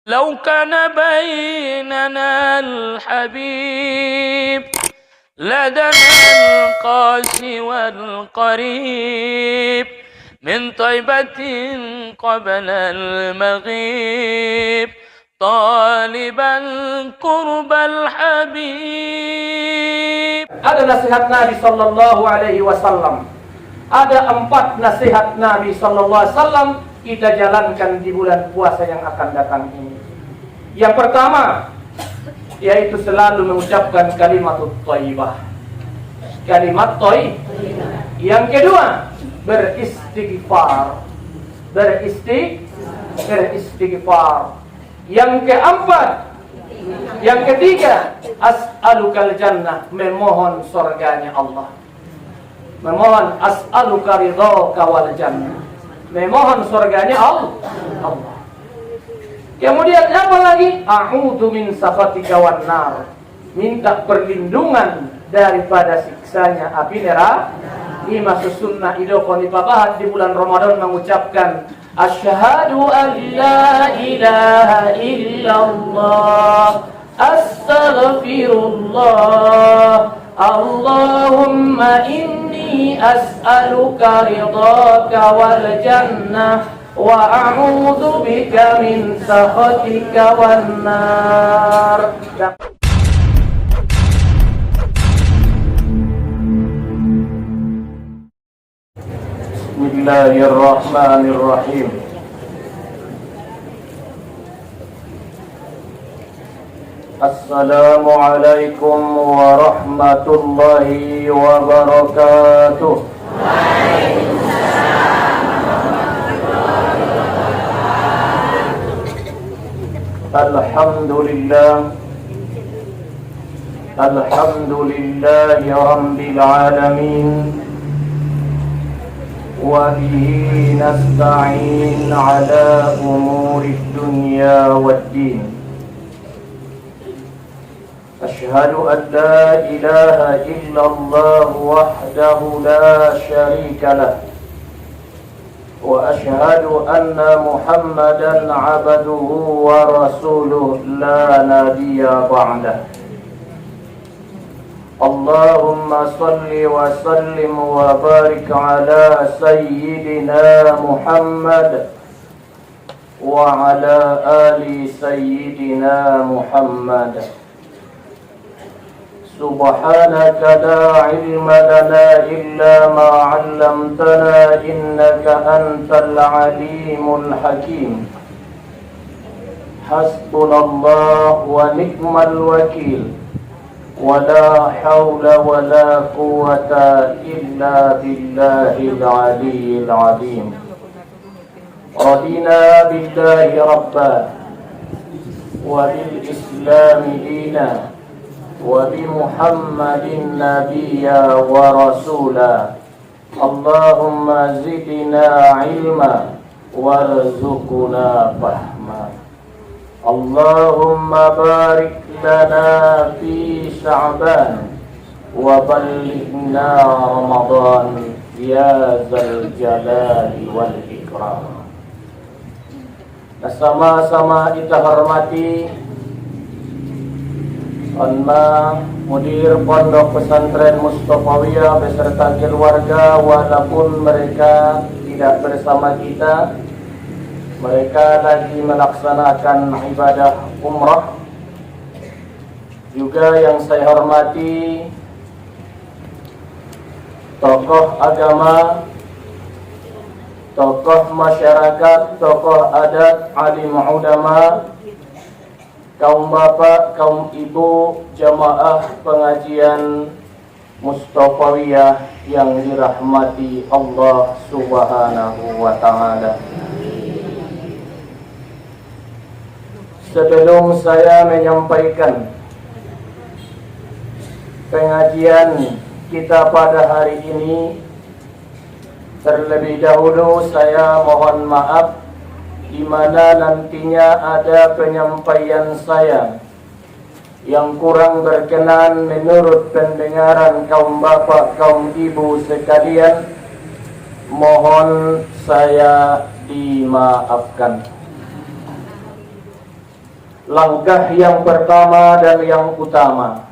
لو كان بيننا الحبيب لدنا القاسي والقريب من طيبة قبل المغيب طالبا قرب الحبيب. Ada nasihat Nabi Sallallahu Alaihi Wasallam. Ada 4 nasihat Nabi Sallallahu Alaihi Wasallam kita jalankan di bulan puasa yang akan datang ini. Yang pertama, yaitu selalu mengucapkan kalimat thayyibah. Kalimat thayyibah. Yang kedua, beristighfar. Beristighfar. Yang keempat, yang ketiga, as'alukal jannah, memohon surganya Allah. Memohon as'aluka ridhaka wal jannah. Memohon surganya Allah. Kemudian apa lagi? A'udzu min sakhatika wan nar. Minta perlindungan daripada siksanya api neraka. Ini masuk sunnah idokon dipapahat di bulan Ramadan mengucapkan asyhadu an la ilaha illallah astaghfirullah Allahumma inni as'aluka ridhaka wal jannah wa a'udzu bika min sakhatika wan nar. Bismillahirrahmanirrahim. Assalamualaikum warahmatullahi wabarakatuh. Alhamdulillah Alhamdulillahi Rabbil Alamin. Wa bihi nasta'in ala umuri dunya waddin. Ashhadu an la ilaha illallah wahdahu la sharika lah. وأشهد أن محمدًا عبده ورسوله لا نبي بعده. اللهم صل وسلم وبارك على سيدنا محمد وعلى آل سيدنا محمد. سبحانك لا علم لنا إلا ما علمتنا إنك أنت العليم الحكيم. حسبنا الله ونعم الوكيل ولا حول ولا قوة إلا بالله العلي العظيم. رضينا بالله ربا وبالإسلام دينا وبمحمد نبيا ورسولا. اللهم زدنا علما وارزقنا فهما. اللهم بارك لنا في شعبان وبلغنا رمضان يا ذا الجلال والإكرام. Sama-sama kita hormati Anma Mudir Pondok Pesantren Mustofawiyah beserta keluarga, walaupun mereka tidak bersama kita, mereka lagi melaksanakan ibadah umrah. Juga yang saya hormati tokoh agama, tokoh masyarakat, tokoh adat, alim ulama, kaum bapak, kaum ibu, jamaah pengajian Mustofawiyah yang dirahmati Allah Subhanahu wa Ta'ala. Sebelum saya menyampaikan pengajian kita pada hari ini, terlebih dahulu saya mohon maaf di mana nantinya ada penyampaian saya yang kurang berkenan menurut pendengaran kaum bapak, kaum ibu sekalian. Mohon saya dimaafkan. langkah yang pertama dan yang utama,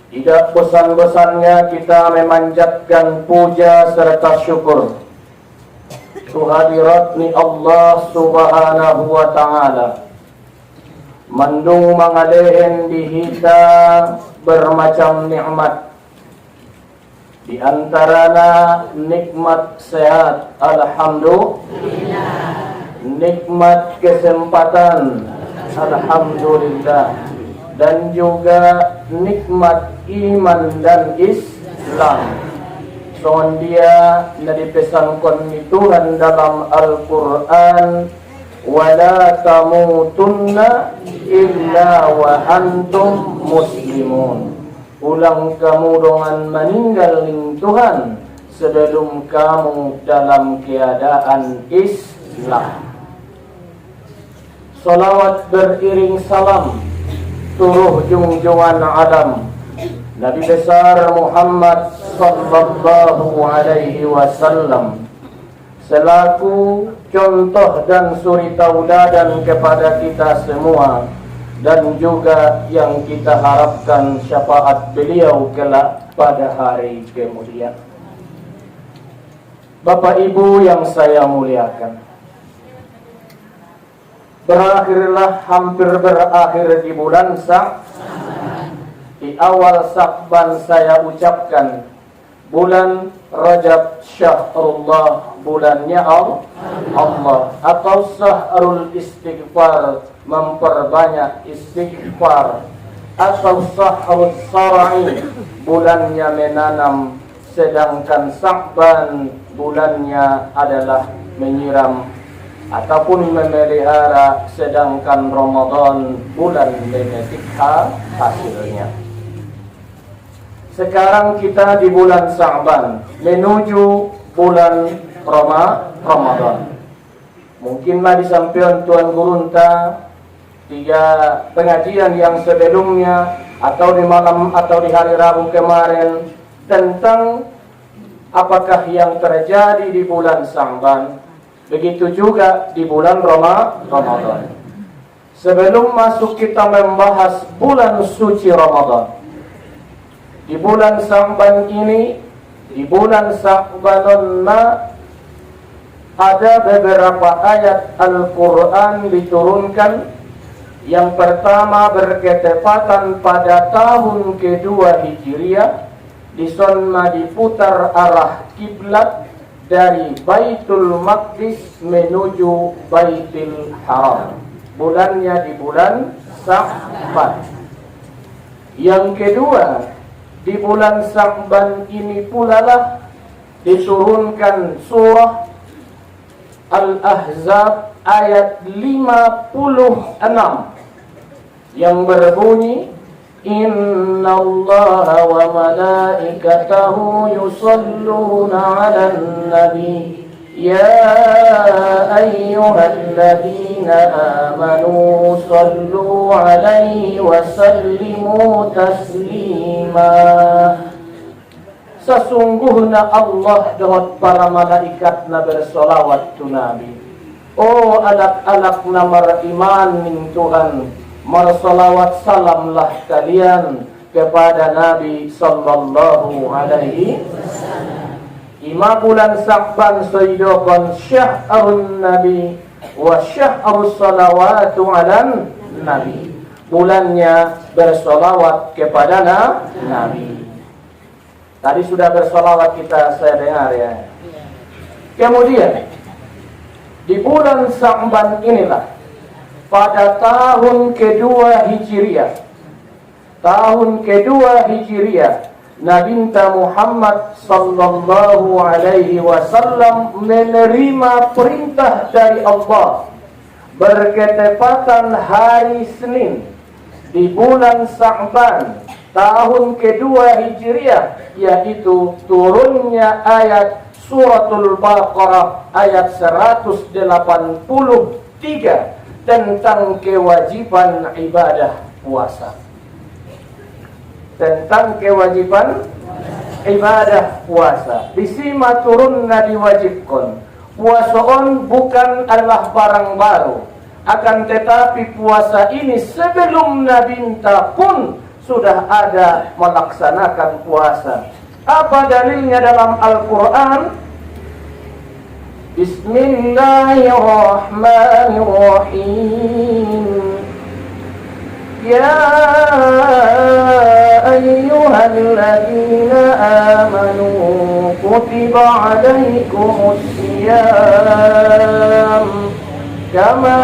tidak bosan-bosannya kita memanjatkan puja serta syukur kehadirat ni Allah Subhanahu wa Ta'ala. Mendung mangalihin dihita bermacam nikmat, di antaranya nikmat sehat, alhamdulillah. Nikmat kesempatan, alhamdulillah. Dan juga nikmat iman dan Islam. Soal dia dipesankan Tuhan dalam Al-Quran, wala tamutunna illa wa antum muslimun. Ulang kamu dengan meninggal ning Tuhan sebelum kamu dalam keadaan Islam. Salawat beriring salam turuh junjungan alam Nabi besar Muhammad sallallahu alaihi wasallam, selaku contoh dan suri tauladan kepada kita semua, dan juga yang kita harapkan syafaat beliau kelak pada hari kemudian. Bapak Ibu yang saya muliakan, hampir berakhir di bulan Di awal Sya'ban saya ucapkan bulan Rajab Syahrullah, bulannya Allah, atau Syahrul Istighfar, memperbanyak istighfar, atau Syahrul Sara'i, bulannya menanam, sedangkan Sya'ban bulannya adalah menyiram ataupun memelihara, sedangkan Ramadan bulan memetik hasilnya. Sekarang kita di bulan Sya'ban menuju bulan Ramadan. Mungkinlah disampaikan Tuan Gurunta 3 pengajian yang sebelumnya atau di malam atau di hari Rabu kemarin tentang apakah yang terjadi di bulan Sya'ban. Begitu juga di bulan Ramadan. Sebelum masuk kita membahas bulan suci Ramadan, di bulan Sya'ban ini, di bulan Sya'ban ada beberapa ayat Al-Quran diturunkan. Yang pertama berketepatan pada tahun kedua Hijriah, di sana diputar arah kiblat dari Baitul Maqdis menuju Baitul Haram. Bulannya di bulan Sya'ban. Yang kedua, di bulan Sya'ban ini pula lah diturunkan surah Al-Ahzab ayat 56 yang berbunyi, Innallaha wa malaikatahu yusalluna 'alan nabi ya ayyuhalladzina amanu sallu 'alaihi wa sallimu taslima. Sesungguhnya Allah dan para malaikatna bersolawat tu Nabi. Oh anak-anak namar iman ning Tuhan, marsolawat salamlah kalian kepada Nabi sallallahu alaihi wasallam. 5 bulan Sya'ban sayyidokon syahrun Nabi wa syahrus salawatu alan Nabi. Bulannya bersolawat kepada Nabi. Tadi sudah bersolawat kita, saya dengar ya. Kemudian di bulan Sya'ban inilah pada tahun kedua Hijriah, Nabi Muhammad sallallahu alaihi wasallam menerima perintah dari Allah berketepatan hari Senin di bulan Sya'ban tahun kedua Hijriah, yaitu turunnya ayat Suratul Baqarah ayat 183 tentang kewajiban ibadah puasa. Tentang kewajiban ibadah puasa. Bisima turunna diwajibkan. Puasa on bukan adalah barang baru. Akan tetapi puasa ini sebelum Nabi pun sudah ada melaksanakan puasa. Apa dalilnya dalam Al-Quran? Bismillahirrahmanirrahim. Ya ayyuhalladzina amanu kutiba alaikumus siyam kama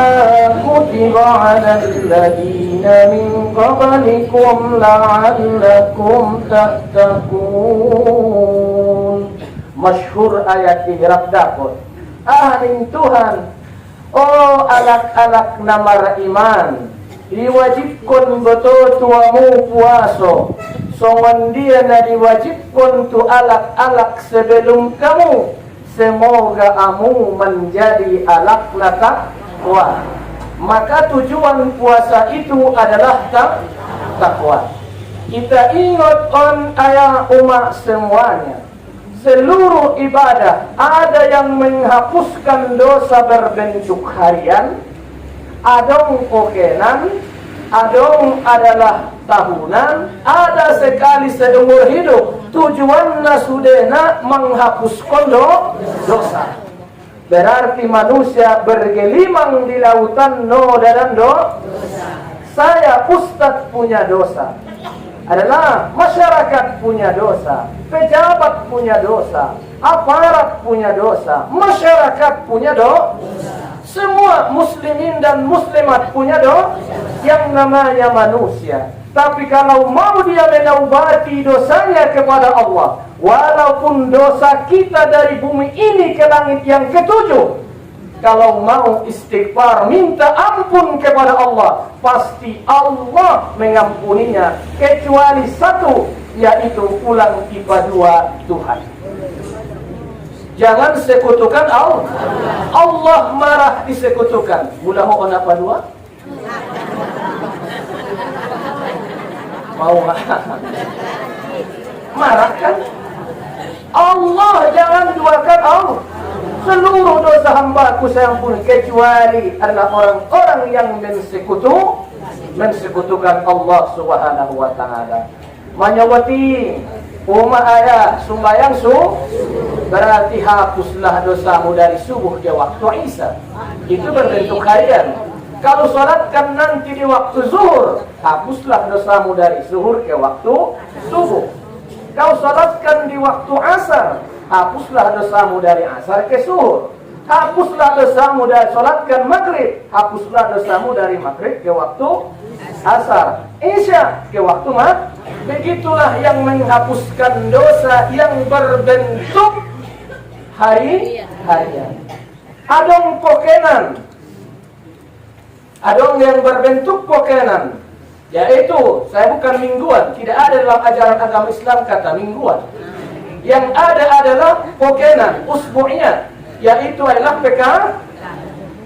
kutiba alal ladzina min qablikum la'allakum tattaqun. Masyhur ayat ini rabdakun. Aning Tuhan, oh alak-alak namar iman, diwajibkan betul tuamu puaso. Songon dia na diwajibkan tu alak-alak sebelum kamu. Semoga kamu menjadi alak takwa. Maka tujuan puasa itu adalah takwa. Kita ingat on ayah umat semuanya. Seluruh ibadah ada yang menghapuskan dosa berbentuk harian, adong pokenan, adong adalah tahunan, ada sekali seumur hidup. Tujuannya sudahnya menghapuskan dosa. Berarti manusia bergelimang di lautan noda dan dosa. Saya ustadz punya dosa. Adalah masyarakat punya dosa, pejabat punya dosa, aparat punya dosa, masyarakat punya dosa. Semua muslimin dan muslimat punya dosa yang namanya manusia. Tapi kalau mau dia menaubati dosanya kepada Allah, walaupun dosa kita dari bumi ini ke langit yang ketujuh, kalau mau istighfar, minta ampun kepada Allah, pasti Allah mengampuninya. Kecuali satu, yaitu ulang IPA 2 Tuhan. Jangan sekutukan Allah. Allah marah disekutukan. Mula mohon apa 2? Mau marah kan? Allah jangan duakan Allah. Seluruh dosa hamba-Ku saya ampuni, kecuali adalah orang-orang yang mensekutukan Allah Subhanahu wa taala. Manyawati umat ayah sumbayang berarti hapuslah dosamu dari subuh ke waktu Isya. Itu berbentuk harian. Kalau salatkan nanti di waktu zuhur, hapuslah dosamu dari zuhur ke waktu subuh. Kau salatkan di waktu asar, hapuslah dosamu dari asar ke zuhur. Hapuslah dosamu dari salatkan maghrib, hapuslah dosamu dari maghrib ke waktu asar. Isya ke waktu maghrib. Begitulah yang menghapuskan dosa yang berbentuk harian. Adong pokenan. Adong yang berbentuk pokenan. Yaitu, saya bukan mingguan. Tidak ada dalam ajaran agama Islam kata mingguan. Yang ada adalah pokenan, usbu'iyah. Yaitu adalah PK.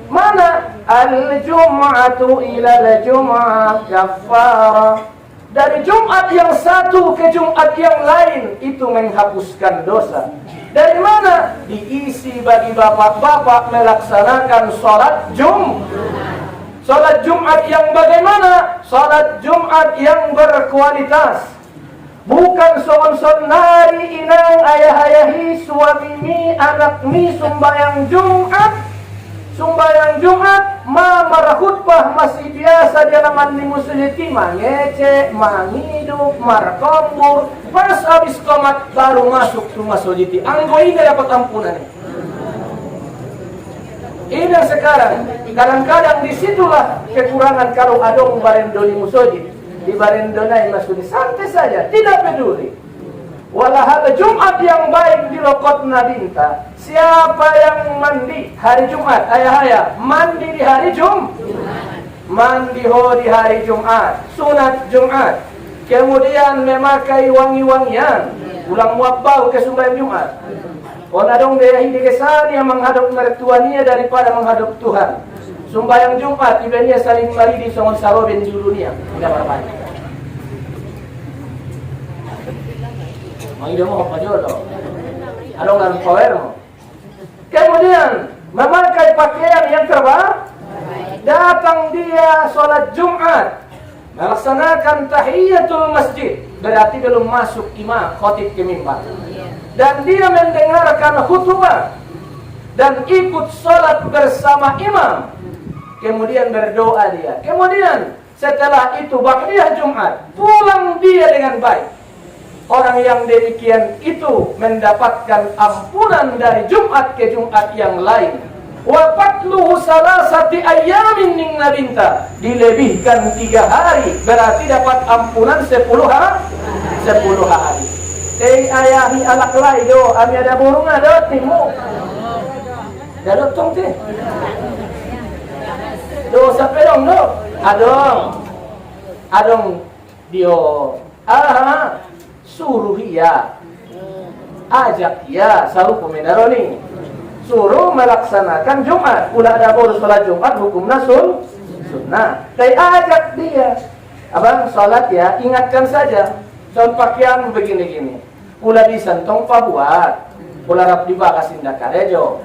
Mana? Al-Jum'atu ila al-Jum'ah kafarah. Dari Jumat yang satu ke Jumat yang lain itu menghapuskan dosa. Dari mana? Diisi bagi bapak-bapak melaksanakan sholat Jumat. Sholat Jumat yang bagaimana? Sholat Jumat yang berkualitas. Bukan son-son nari inang ayah-ayahi suami anak mi sumbayang Jumat. Sumbayang Jumat, marah khutbah masih biasa di halaman di muslimati, mangece, mangidup, markombur. Pas habis komat baru masuk rumah sojiti. Anggo ini dapat ampunan. Ini sekarang, kadang-kadang disitulah kekurangan kalau adong barendoni musojit. Di barendonai masudi santai saja, tidak peduli. Walah Jumat yang baik di lokot nabinta. Siapa yang mandi hari Jumat? Ayah-ayah, mandi di hari Jumat. Mandi di hari Jumat, sunat Jumat. Kemudian memakai wangi-wangian. Ulang muap bau ke sumbayang Jumat. Onadong daya hindi kesani yang menghadap mertuanya daripada menghadap Tuhan. Sumbayang Jumat, ibanya saling maridi songon sarobin di dunia. Tidak apa-apa. Mangida mo kapajolo. Anong ang power mo? Kemudian memakai pakaian yang terbaik. datang dia sholat Jumat, melaksanakan tahiyatul masjid, berarti belum masuk imam khotib ke mimbar, dan dia mendengarkan khutbah dan ikut sholat bersama imam, kemudian berdoa dia, kemudian setelah itu ba'diyah Jumat pulang dia dengan baik, orang yang demikian itu mendapatkan ampunan dari Jumat ke Jumat yang lain. Wa fatluhu salasati ayyamin ning nabinta, dilebihkan 3 hari berarti dapat ampunan 10 hari. Ayahi alak lai do, ami ada burung ada timu. Dadot tong teh. Do sampai dong do. Adong dio. Suruh ya. Ajak ya, salu pemenaroni. Suruh melaksanakan Jumat. Ulah ada boleh sholat Jumat hukumnya sunnah. Tapi ajak dia, abang sholat ya, ingatkan saja. Soal pakaian begini-gini. Ulah disantong pabuat. Ulah rap dibakas indah karejo.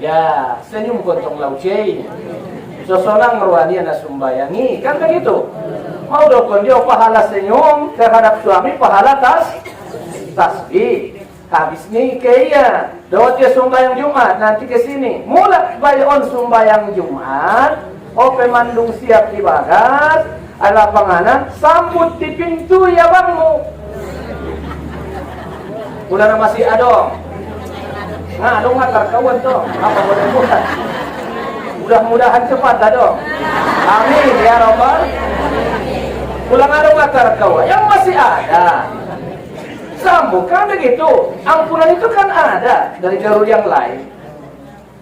Ya, senyum kontong laucei. Sosonang meruani anak sumbayangi. Kan begitu. Mau dokon dia pahala senyum terhadap suami, pahala tasbih. Habis nih kaya doa dia sumbayang Jumat, nanti ke sini mulak bayon sumbayang Jumat, pemandung siap di bagas, ala panganan sambut di pintu ya bangmu. Ulah masih adong. Nah, adong ngatar kawan tuh. Apa boleh buat? Mudah-mudahan cepat adong. Amin ya rabbal. Ulang adong ngatar kawan. Yang masih ada. Sambung kan begitu, ampunan itu kan ada dari jalur yang lain.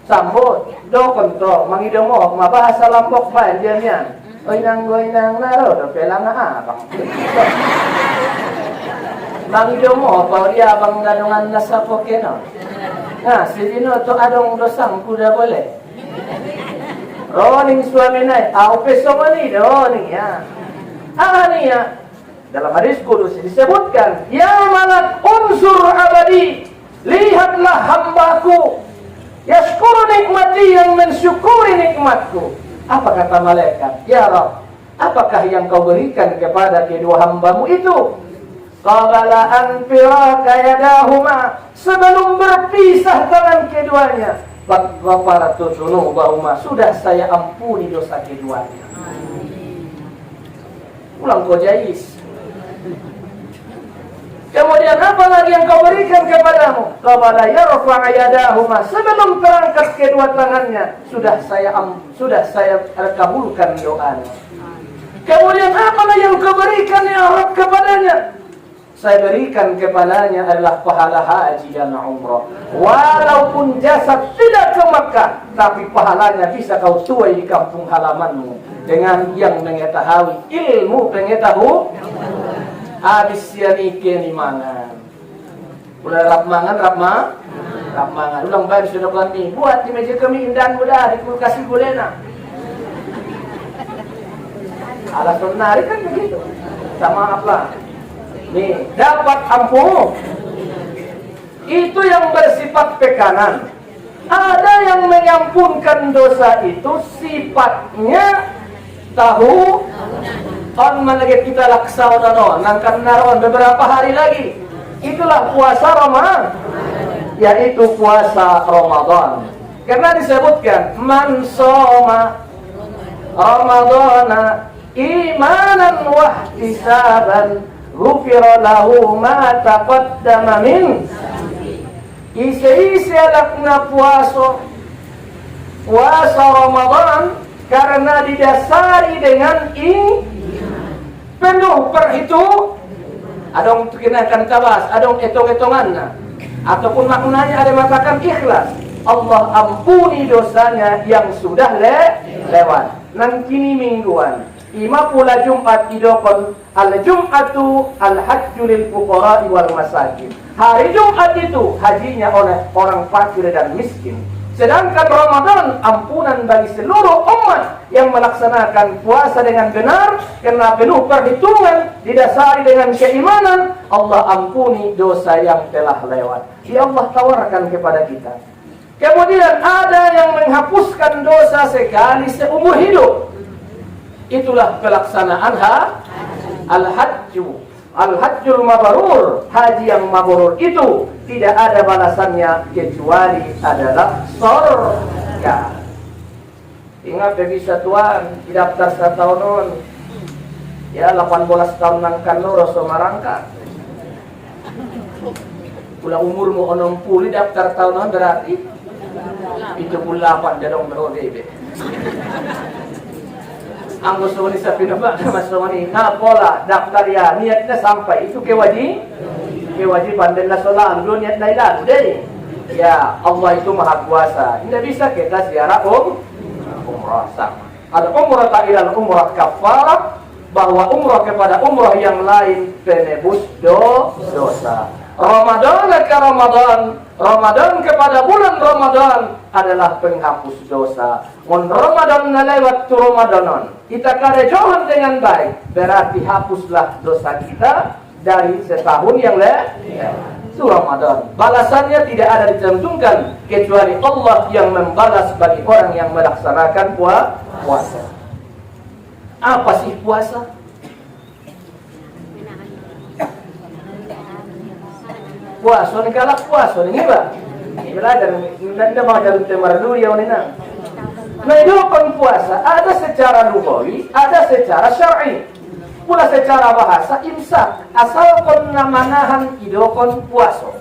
Sambut, do kontrol, mangidomo, bahasa Lombok bae dianya. Oinang naro, do pelang abang. Mangidomo, kalau dia abang gadungan nasa pokeno. Nah, sidino to adong dosang kuda boleh. Roning suami nai, au pesomani roning ya. Nih ya. Dalam hadis kudus disebutkan, ya malak unsur abadi, lihatlah hambaku, yashkuru nikmati, yang mensyukuri nikmatku. Apa kata malaikat? Ya Rabb, apakah yang kau berikan kepada kedua hambamu itu? Qabala an firaka yadahuma, sebelum berpisah tangan keduanya, ghafartu dzunubahuma, sudah saya ampuni dosa keduanya. Ulang kau jais. Kemudian apa lagi yang kau berikan kepadamu? Qabala yarfa'a yadahuma, sebelum terangkat kedua tangannya, sudah saya kabulkan doanya. Kemudian apa lagi yang kau berikan ya Rabb kepadanya? Saya berikan kepadanya adalah pahala haji dan umrah. Walaupun jasad tidak ke Makkah, tapi pahalanya bisa kau tuai di kampung halamanmu dengan yang mengetahui ilmu pengetahuan. Habis siani kini mangan. Udah rap mangan. Ulang bayar sudah kami. Buat di meja kami indan mudah di kulkas gulena. Alasan menarik kan begitu. Sama apa? Nih, dapat ampun. Itu yang bersifat pekanan. Ada yang mengampunkan dosa itu sifatnya tahu. On lagi kita laksanakan nangkan naron beberapa hari lagi. Itulah puasa Ramadan, yaitu puasa Ramadan. Karena disebutkan man shoma Ramadana imanan wa ihtisaban ghufira lahu ma taqaddama min. Isi alakna puasa Ramadan karena didasari dengan penuh perhitung, adong kenakan tabas, adong etong-etongannya, ataupun maknanya ada mengatakan ikhlas. Allah ampuni dosanya yang sudah lewat. Nang kini mingguan, ima pula Jumat idokon al-Jum'atu al-hajju lil fuqara'i wal masakin. Hari Jumat itu hajinya oleh orang fakir dan miskin. Sedangkan Ramadan ampunan bagi seluruh umat yang melaksanakan puasa dengan benar karena penuh perhitungan didasari dengan keimanan. Allah ampuni dosa yang telah lewat. Ya Allah tawarkan kepada kita, Kemudian ada yang menghapuskan dosa sekali seumur hidup. Itulah pelaksanaan al-hajju. Al-hajjul mabrur, haji yang mabrur itu tidak ada balasannya kecuali adalah surga. Ingat bisa tuan, di daftar satahunon. Ya 18 tahun nangkan lo rasa marangka. Pula umurmu 60 daftar tahunan berarti 78 dadong berode. Anggo sumani sa pinabak na masumani na pola daftar ya niatnya sampai itu kewajiban dan nasolan belum niat nailan deh. Ya Allah itu maha kuasa. Tidak bisa kita ziarah umrah sama. Ada umrah ilal umrah kafarah, bahwa umrah kepada umrah yang lain penebus dosa. Ramadan ke Ramadan kepada bulan Ramadan adalah penghapus dosa. Mon Ramadan lewat tu Ramadanon, kita karejohan dengan baik, berarti hapuslah dosa kita dari setahun yang lewat. Itu Ramadan. Balasannya tidak ada ditentukan kecuali Allah yang membalas bagi orang yang melaksanakan puasa. Apa sih puasa? Puasa ni kalak puasa ni ba? Belajar nanda mengajar temar dulu ya nina. Menghidupkan puasa ada secara lugawi, ada secara syar'i. Pula secara bahasa imsak, asal kon manahan idokon puasa.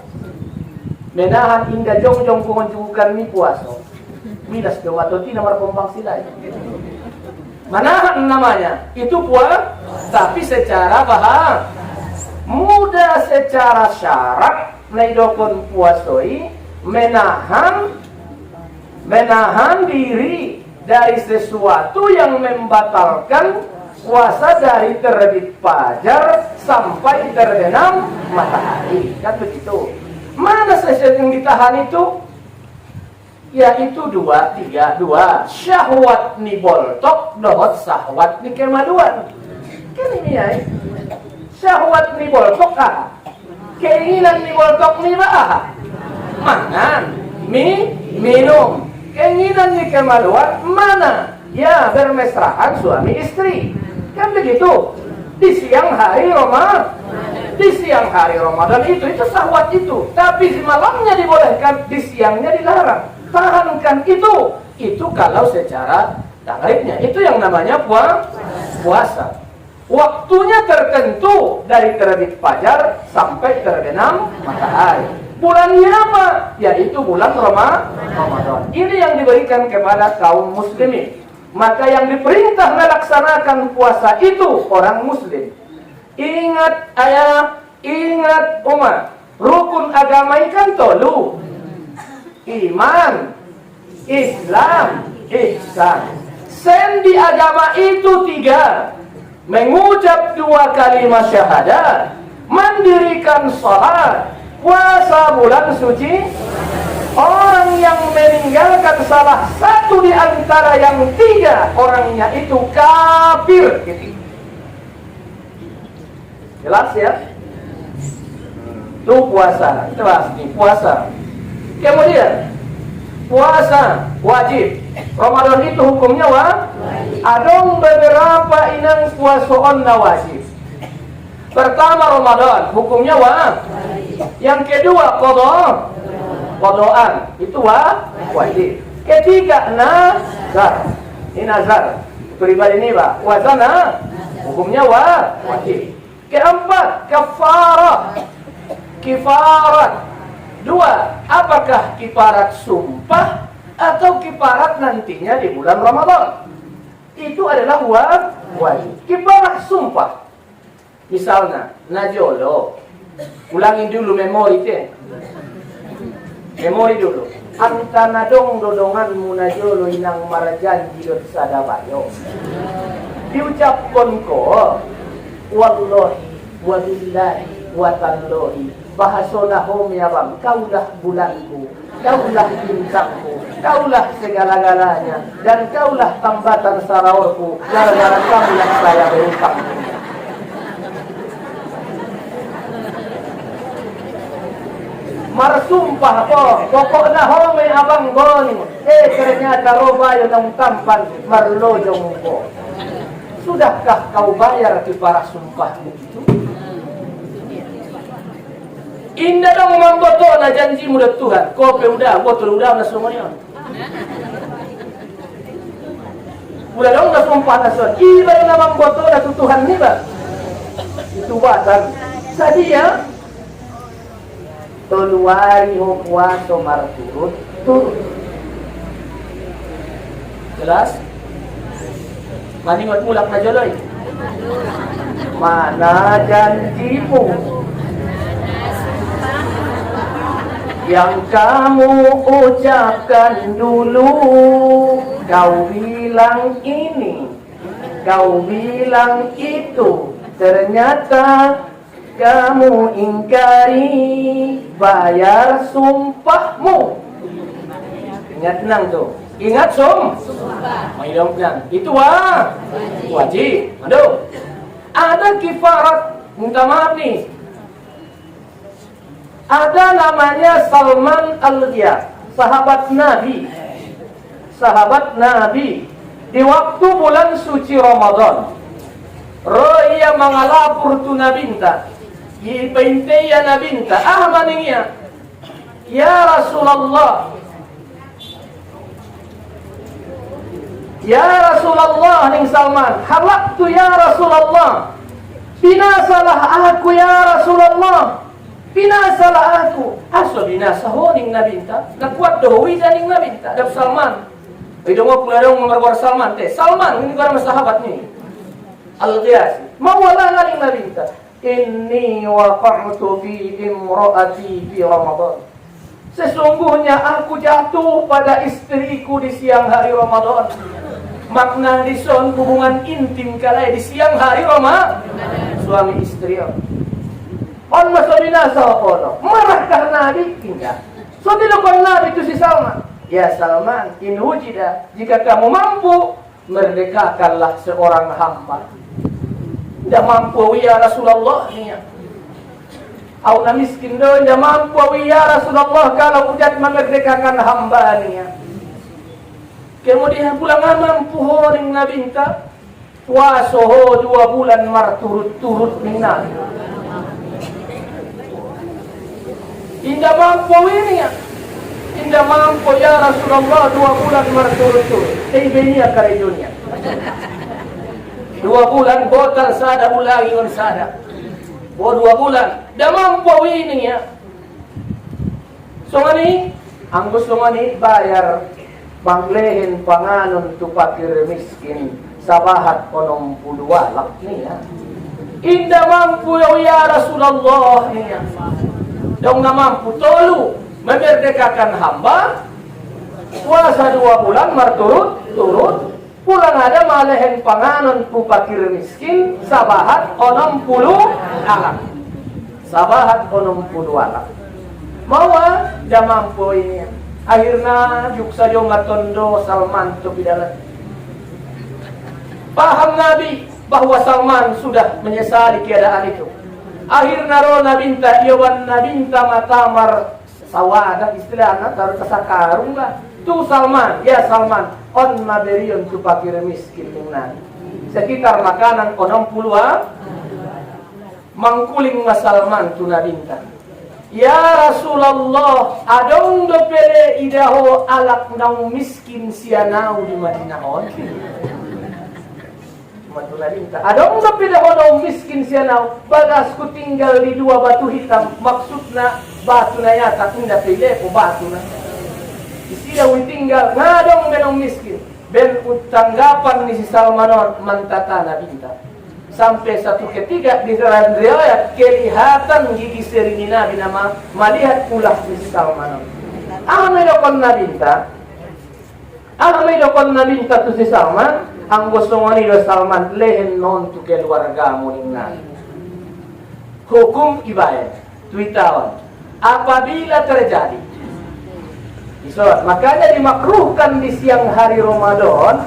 Menahan hingga jong-jong kunjungan mi puasa. Midas dewatoti nomor pompang silai. Manahan namanya itu puasa, tapi secara bahasa mudah secara syarat naidokon puasoi menahan diri dari sesuatu yang membatalkan puasa dari terbit fajar sampai terbenam matahari, kan begitu. Mana sesuatu yang ditahan itu? Yaitu dua syahwat ni boltok dohot syahwat ni kemaluan. Kan ini ya. Syahwat ni boltok keinginan ni boltok ni makan, minum. Keinginan ni kemaluan mana? Ya bermesraan suami istri. Kan begitu. Di siang hari Ramadan itu syahwat itu. Tapi di malamnya dibolehkan, di siangnya dilarang. Tahankan itu. Itu kalau secara takribnya. Itu yang namanya puasa. Waktunya tertentu dari terbit fajar sampai terbenam matahari. Bulannya apa? Yaitu bulan Ramadan. Ini yang diberikan kepada kaum muslimin. Maka yang diperintah melaksanakan puasa itu orang muslim. Ingat ayah, ingat umat. Rukun agama ikan tolu. Iman, Islam, ihsan. Sendi agama itu 3. Mengucap 2 kalimat syahadat, mendirikan salat, puasa bulan suci. Orang yang meninggalkan salah satu di antara yang 3 orangnya itu kafir. Jelas ya? Itu puasa. Jelas nih puasa. Kemudian puasa wajib. Ramadan itu hukumnya adong beberapa inang puasoon na wajib. Pertama Ramadan hukumnya Yang kedua kodoan itu wajib. Ketiga nazar. Ini nazar. Pribadi ini wazana hukumnya wajib. Keempat kafarat. Kifarat. 2, apakah kifarat sumpah atau kifarat nantinya di bulan Ramadan? Itu adalah wajib. Kifarat sumpah. Misalnya, najolo. Ulangin dulu memori teh. Memori dulu. Antana dong dodonganmu najolo inang marajanji dot sadabayo. Diucapkan ko, wallahi, wabillahi, watallahi. Bahasona hom ya bang, kaulah bulanku, kaulah bintangku, kaulah segala-galanya, dan kaulah tambatan saraorku, gara-gara kamu yang saya berutang. marsumpah po, pokokna home abang bon. Ternyata roba yung tampan marlojong po. Sudahkah kau bayar di para sumpahmu itu? Indah dong mamboto na janji muda Tuhan. Kopi udah, botol udah na semuanya. Udah dong na sumpah na Tuhan. Iba na mamboto na Tuhan ni ba? Itu batan. Sadia toluari ho puaso marturut turut. Jelas? Maningot mulak na joloy. Mana janjimu yang kamu ucapkan dulu? Kau bilang ini, kau bilang itu, ternyata kamu ingkari bayar sumpahmu. Ingat nang tuh. Ingat sumpah. Itu wajib. Aduh. Ada kifarat, minta maaf nih. Ada namanya Salman Al-Dia, sahabat Nabi. Sahabat Nabi di waktu bulan suci Ramadan. Roya mengalapur tu nabinta. Ipainteya nabinta. Maningya. Ya Rasulullah. Ya Rasulullah ning Salman, halaktu ya Rasulullah. Binasalah aku ya Rasulullah. Binasalah aku. Aso binasaho ning nabinta. Nakuat dowi ning nabinta. Dap Salman. Itu mau pula dong mengarwar Salman teh. Salman ini orang sahabat ni. Al-Ghiyasi. Mawala nga ning nabinta. Inni waqa'tu fi imra'ati fi Ramadan. Sesungguhnya aku jatuh pada istriku di siang hari Ramadan. Makna dison hubungan intim kalai di siang hari Ramadan. Suami istri. On masabinasa ono. Marah karena Nabi tidak. So dilokon Nabi itu si Salman. Ya Salman, in wujida, jika kamu mampu, merdekakanlah seorang hamba. Tidak mampu ya Rasulullah niya. Au na miskin do, tidak mampu ya Rasulullah kalau ujat memerdekakan hamba niya. Kemudian pulang mampu horing nabinta, puasa 2 bulan marturut-turut ning Nabi. Indah mampu ini ya. Indah mampu ya Rasulullah 2 bulan marturut-turut. Benia kare dunia. 2 bulan botal sada ulangi on sada. 2 bulan. Dah mampu ini ya. So ngani, ang gusto ngani bayar panglehin panganon tu pakir miskin sabahat 82 lak niya. Indah mampu ya Rasulullah niya. Dong na mampu tolu memerdekakan hamba, puasa 2 bulan marturut-turut, pulang ada malehin panganon pu pakir miskin sabahat 60 alak. Sabahat 62 alak. Mawa da mampu ini. Akhirnya juk saja matondo Salman tu bidalat. Paham Nabi bahwa Salman sudah menyesali keadaan itu. Akhirnya roh nabinta iwan nabinta matamar sawada istilahnya taruh tasakarung lah. Tu Salman, ya Salman, on maberion tu pakir miskin dengan sekitar makanan 60 mangkuling Salman tu nabinta. Ya Rasulullah, adong do pele idaho alak nang miskin sianau di Madinah on. Matula dinta. Adong do pele nang miskin sianau, bagas ku tinggal di 2 batu hitam. Maksudna batu na yata tinda pele ko batu na. Isiya wi tinggal ngadong benong miskin. Ben utanggapan ni si Salmanon mantata na binta. Sampai satu ketika di dalam riwayat kelihatan gigi seri Nabi nama melihat ulah si Salman. Ahamedokon nabinta. Ahamedokon nabinta tu si Salman. Ang gusto nga ni Salman lehen non tu keluarga mo ning Nabi. Hukum ibayad. Tuitawan. Apabila terjadi. Isolat. Makanya dimakruhkan di siang hari Ramadan.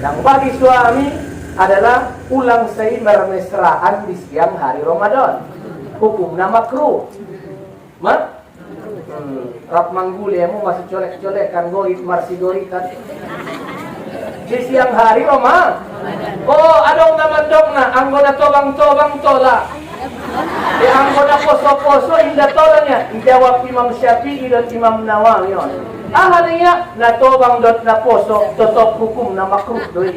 Yang bagi suami adalah ulang seimbang mesraan di siang hari Ramadan. Hukumnya makruh. Rap manggulemu masih colek-colekan goit marsi gorikan. Di siang hari Roma. Oh, adong nama dogna anggota tobang-tobang tola. Di anggota poso-poso indah tolanya. Jawab Imam Syafi'i dan Imam Nawawi. Ahalinya na tobang dot na poso tetap hukum na makruh doi.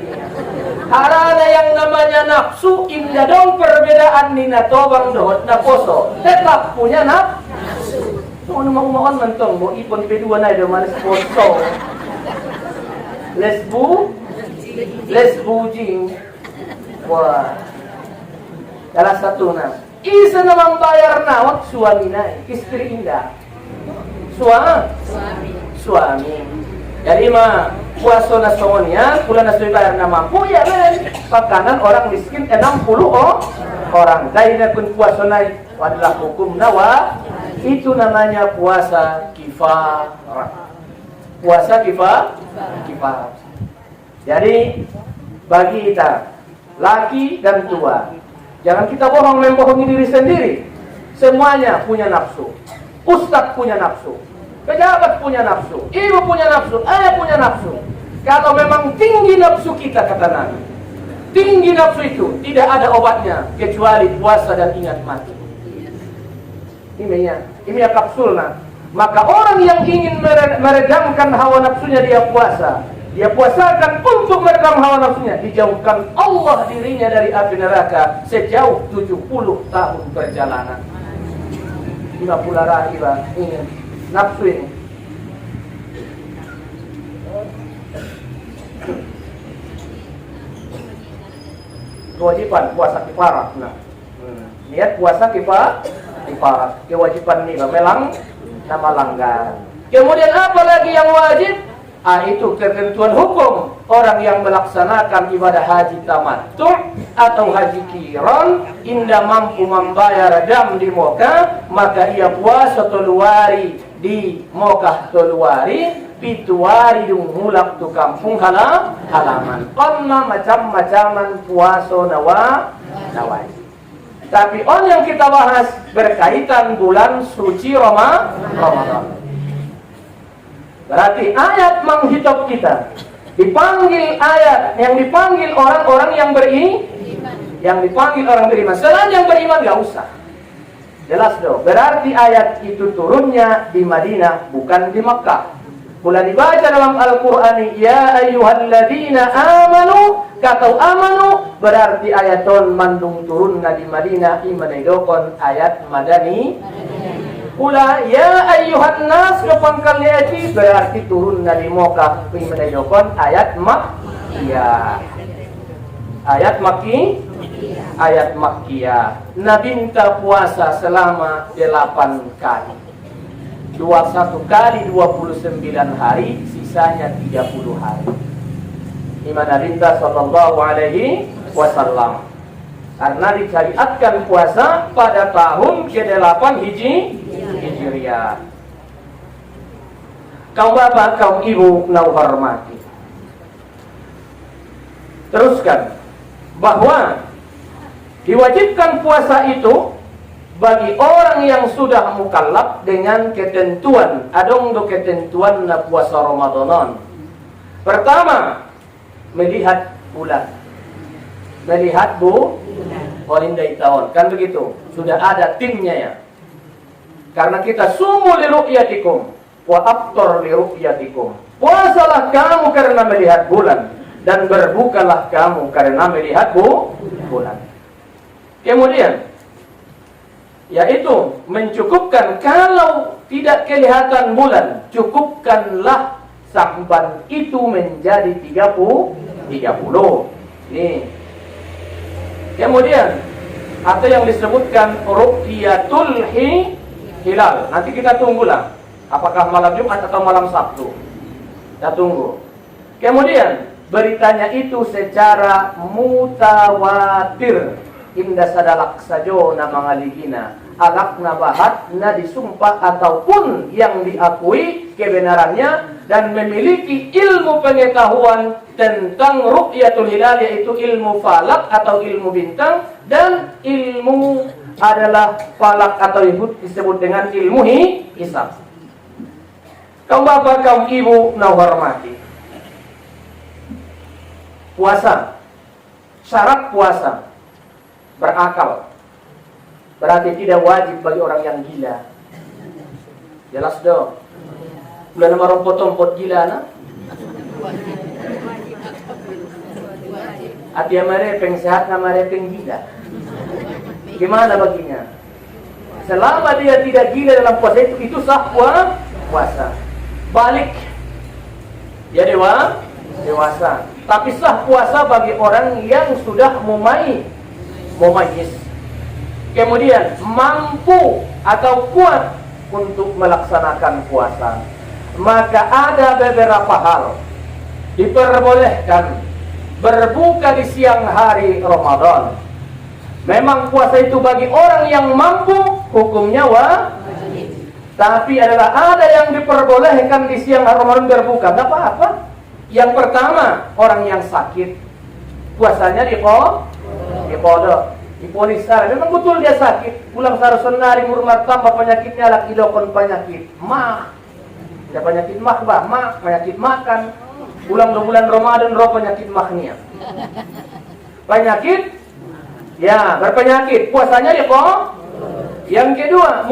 Harana yang namanya nafsu indah dong perbedaan ni na tobang dot na poso tetap punya nafsu. So ano maumahon man tong mo ipon pedua na do manis poso. Lesbu jing. Wah. Salah satu na. Isa namang bayar nawat suami na, istri indah. Suami. Jadi mah puasa na songonya, bulan na bayar na mampu ya men. Pakanan orang miskin 60 orang. Dahil na pun puasa na adalah hukum nawa. Itu namanya puasa kifarah. Puasa kifarah. Jadi bagi kita laki dan tua, jangan kita membohongi diri sendiri. Semuanya punya nafsu. Ustadz punya nafsu, pejabat punya nafsu, ibu punya nafsu, ayah punya nafsu. Kalau memang tinggi nafsu kita, kata Nabi, tinggi nafsu itu tidak ada obatnya kecuali puasa dan ingat mati. Ini ya kapsulnya. Maka orang yang ingin meredamkan hawa nafsunya dia puasa. Dia puasakan untuk meredam hawa nafsunya. Dijauhkan Allah dirinya dari api neraka sejauh 70 tahun perjalanan. 50 hari ini nafsu ini. Kewajiban puasa kifarah. Niat puasa kifarah. Kewajiban ini melang nama langgar. Kemudian apa lagi yang wajib? Itu ketentuan hukum orang yang melaksanakan ibadah haji tamattu' atau haji qiran indah mampu membayar dam di Mekah, maka ia puasa 3 hari di Mekah 3 hari, 7 hari dung mulak tu kampung halaman. Karena macam-macaman puasa nawai. Tapi yang kita bahas berkaitan bulan suci Ramadan. Berarti ayat menghidup kita. Dipanggil ayat yang dipanggil orang-orang yang beriman. Yang dipanggil orang beriman. Selain yang beriman gak usah. Jelas dong. Berarti ayat itu turunnya di Madinah, bukan di Makkah. Pula dibaca dalam Al-Qur'an, ya ayyuhalladzina amanu, kata amanu berarti ayaton mandung turunna di Madinah imanidokon ayat Madani. Pula ya ayyuhan nas kepangkalnya itu berarti turun dari Mekah imanidokon ayat Makkiyah. Ayat Makkiyah. Nabi minta puasa selama 8 kali. 21 kali 29 hari, sisanya 30 hari. Imam Nabi sallallahu alaihi wasallam. Karena disyariatkan puasa pada tahun ke-8 Hijriah. Kaum bapak, kaum ibu nau hormati. Teruskan bahwa diwajibkan puasa itu bagi orang yang sudah mukallaf dengan ketentuan. Adong do ketentuan na puasa Ramadan. Pertama, melihat bulan. Melihat Olindai tahun. Kan begitu. Sudah ada timnya ya. Karena kita sumu li ru'yatikum wa aftar li ru'yatikum. Puasalah kamu karena melihat bulan dan berbukalah kamu karena melihat bulan. Kemudian yaitu mencukupkan kalau tidak kelihatan bulan, cukupkanlah Sa'ban itu menjadi 30. Nih. Kemudian atau yang disebutkan ru'yatul hilal. Nanti kita tunggulah apakah malam Jumat atau malam Sabtu. Kita tunggu. Kemudian beritanya itu secara mutawatir. Indah sadalak sajo na mga ligina. Alak na bahat na disumpah ataupun yang diakui kebenarannya dan memiliki ilmu pengetahuan tentang ru'yatul hilal, yaitu ilmu falak atau ilmu bintang, dan ilmu adalah falak atau disebut dengan ilmu hisab. Kaum bapak, kaum ibu, na hormati. Puasa, syarat puasa berakal. Berarti tidak wajib bagi orang yang gila. Jelas dong. Bulan nama rompot-rompot gila na. Hati yang merepeng sehat, nama merepeng gila. Gimana baginya? Selama dia tidak gila dalam puasa itu sah puasa. Balik, dia dewasa. Tapi sah puasa bagi orang yang sudah mumayyiz. Kemudian mampu atau kuat untuk melaksanakan puasa. Maka ada beberapa hal. Diperbolehkan berbuka di siang hari Ramadan. Memang puasa itu bagi orang yang mampu, hukumnya wajib. Tapi ada yang diperbolehkan di siang hari Ramadan berbuka, tidak apa-apa. Yang pertama, orang yang sakit, puasanya dikodok, diponis sara. Memang betul dia sakit, pulang sara senari murmat tambah penyakitnya laki dokon penyakit mah. Dia penyakit mah, penyakit makan. Pulang 2 bulan Ramadan roh penyakit mahnya. Penyakit, ya berpenyakit, puasanya Yang kedua,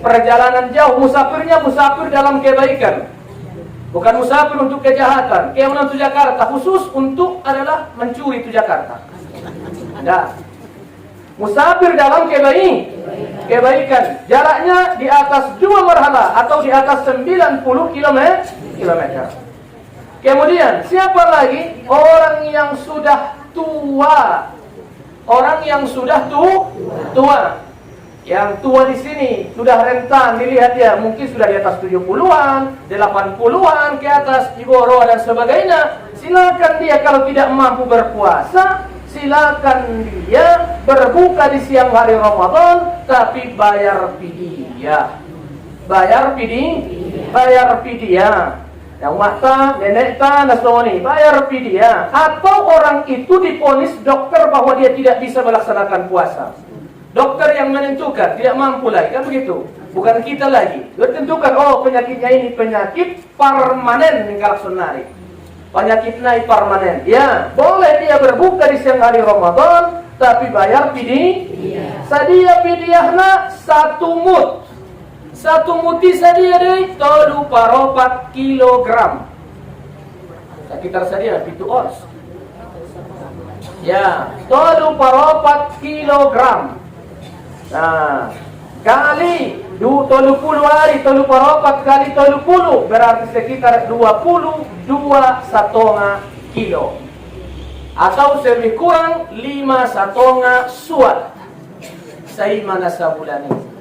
perjalanan jauh, musafir dalam kebaikan. Bukan musafir untuk kejahatan. Kayak menuju Jakarta, khusus untuk adalah mencuri itu Jakarta. Nah, musafir dalam kebaikan. Jaraknya di atas 2 marhala atau di atas 90 kilometer. Kemudian, siapa lagi? Orang yang sudah tua. Orang yang sudah tua. Yang tua di sini sudah rentan, dilihat ya, mungkin sudah di atas 70-an, 80-an ke atas, iboro dan sebagainya. Silakan dia kalau tidak mampu berpuasa, silakan dia berbuka di siang hari Ramadan, tapi bayar fidyah. Bayar fidyah. Yang mata, nenek ta, nasoni, bayar fidyah. Atau orang itu diponis dokter bahwa dia tidak bisa melaksanakan puasa. Dokter yang menentukan, tidak mampu lagi, kan begitu? Bukan kita lagi. Dia tentukan, oh penyakitnya ini penyakit permanen, ninggalak sunari. Penyakit naik permanen. Ya, boleh dia berbuka di siang hari Ramadan, tapi bayar fidyah. Sadia fidyahna 1 mut. 1 muti sadia deh, 34 kilogram. Sekitar sadia 7 ons. Ya, 34 kilogram. Nah, kali 30 hari, 34 kali 30 berarti sekitar 22,5 kilo. Atau lebih kurang 5,5 suat. Saya mana sebulan ini?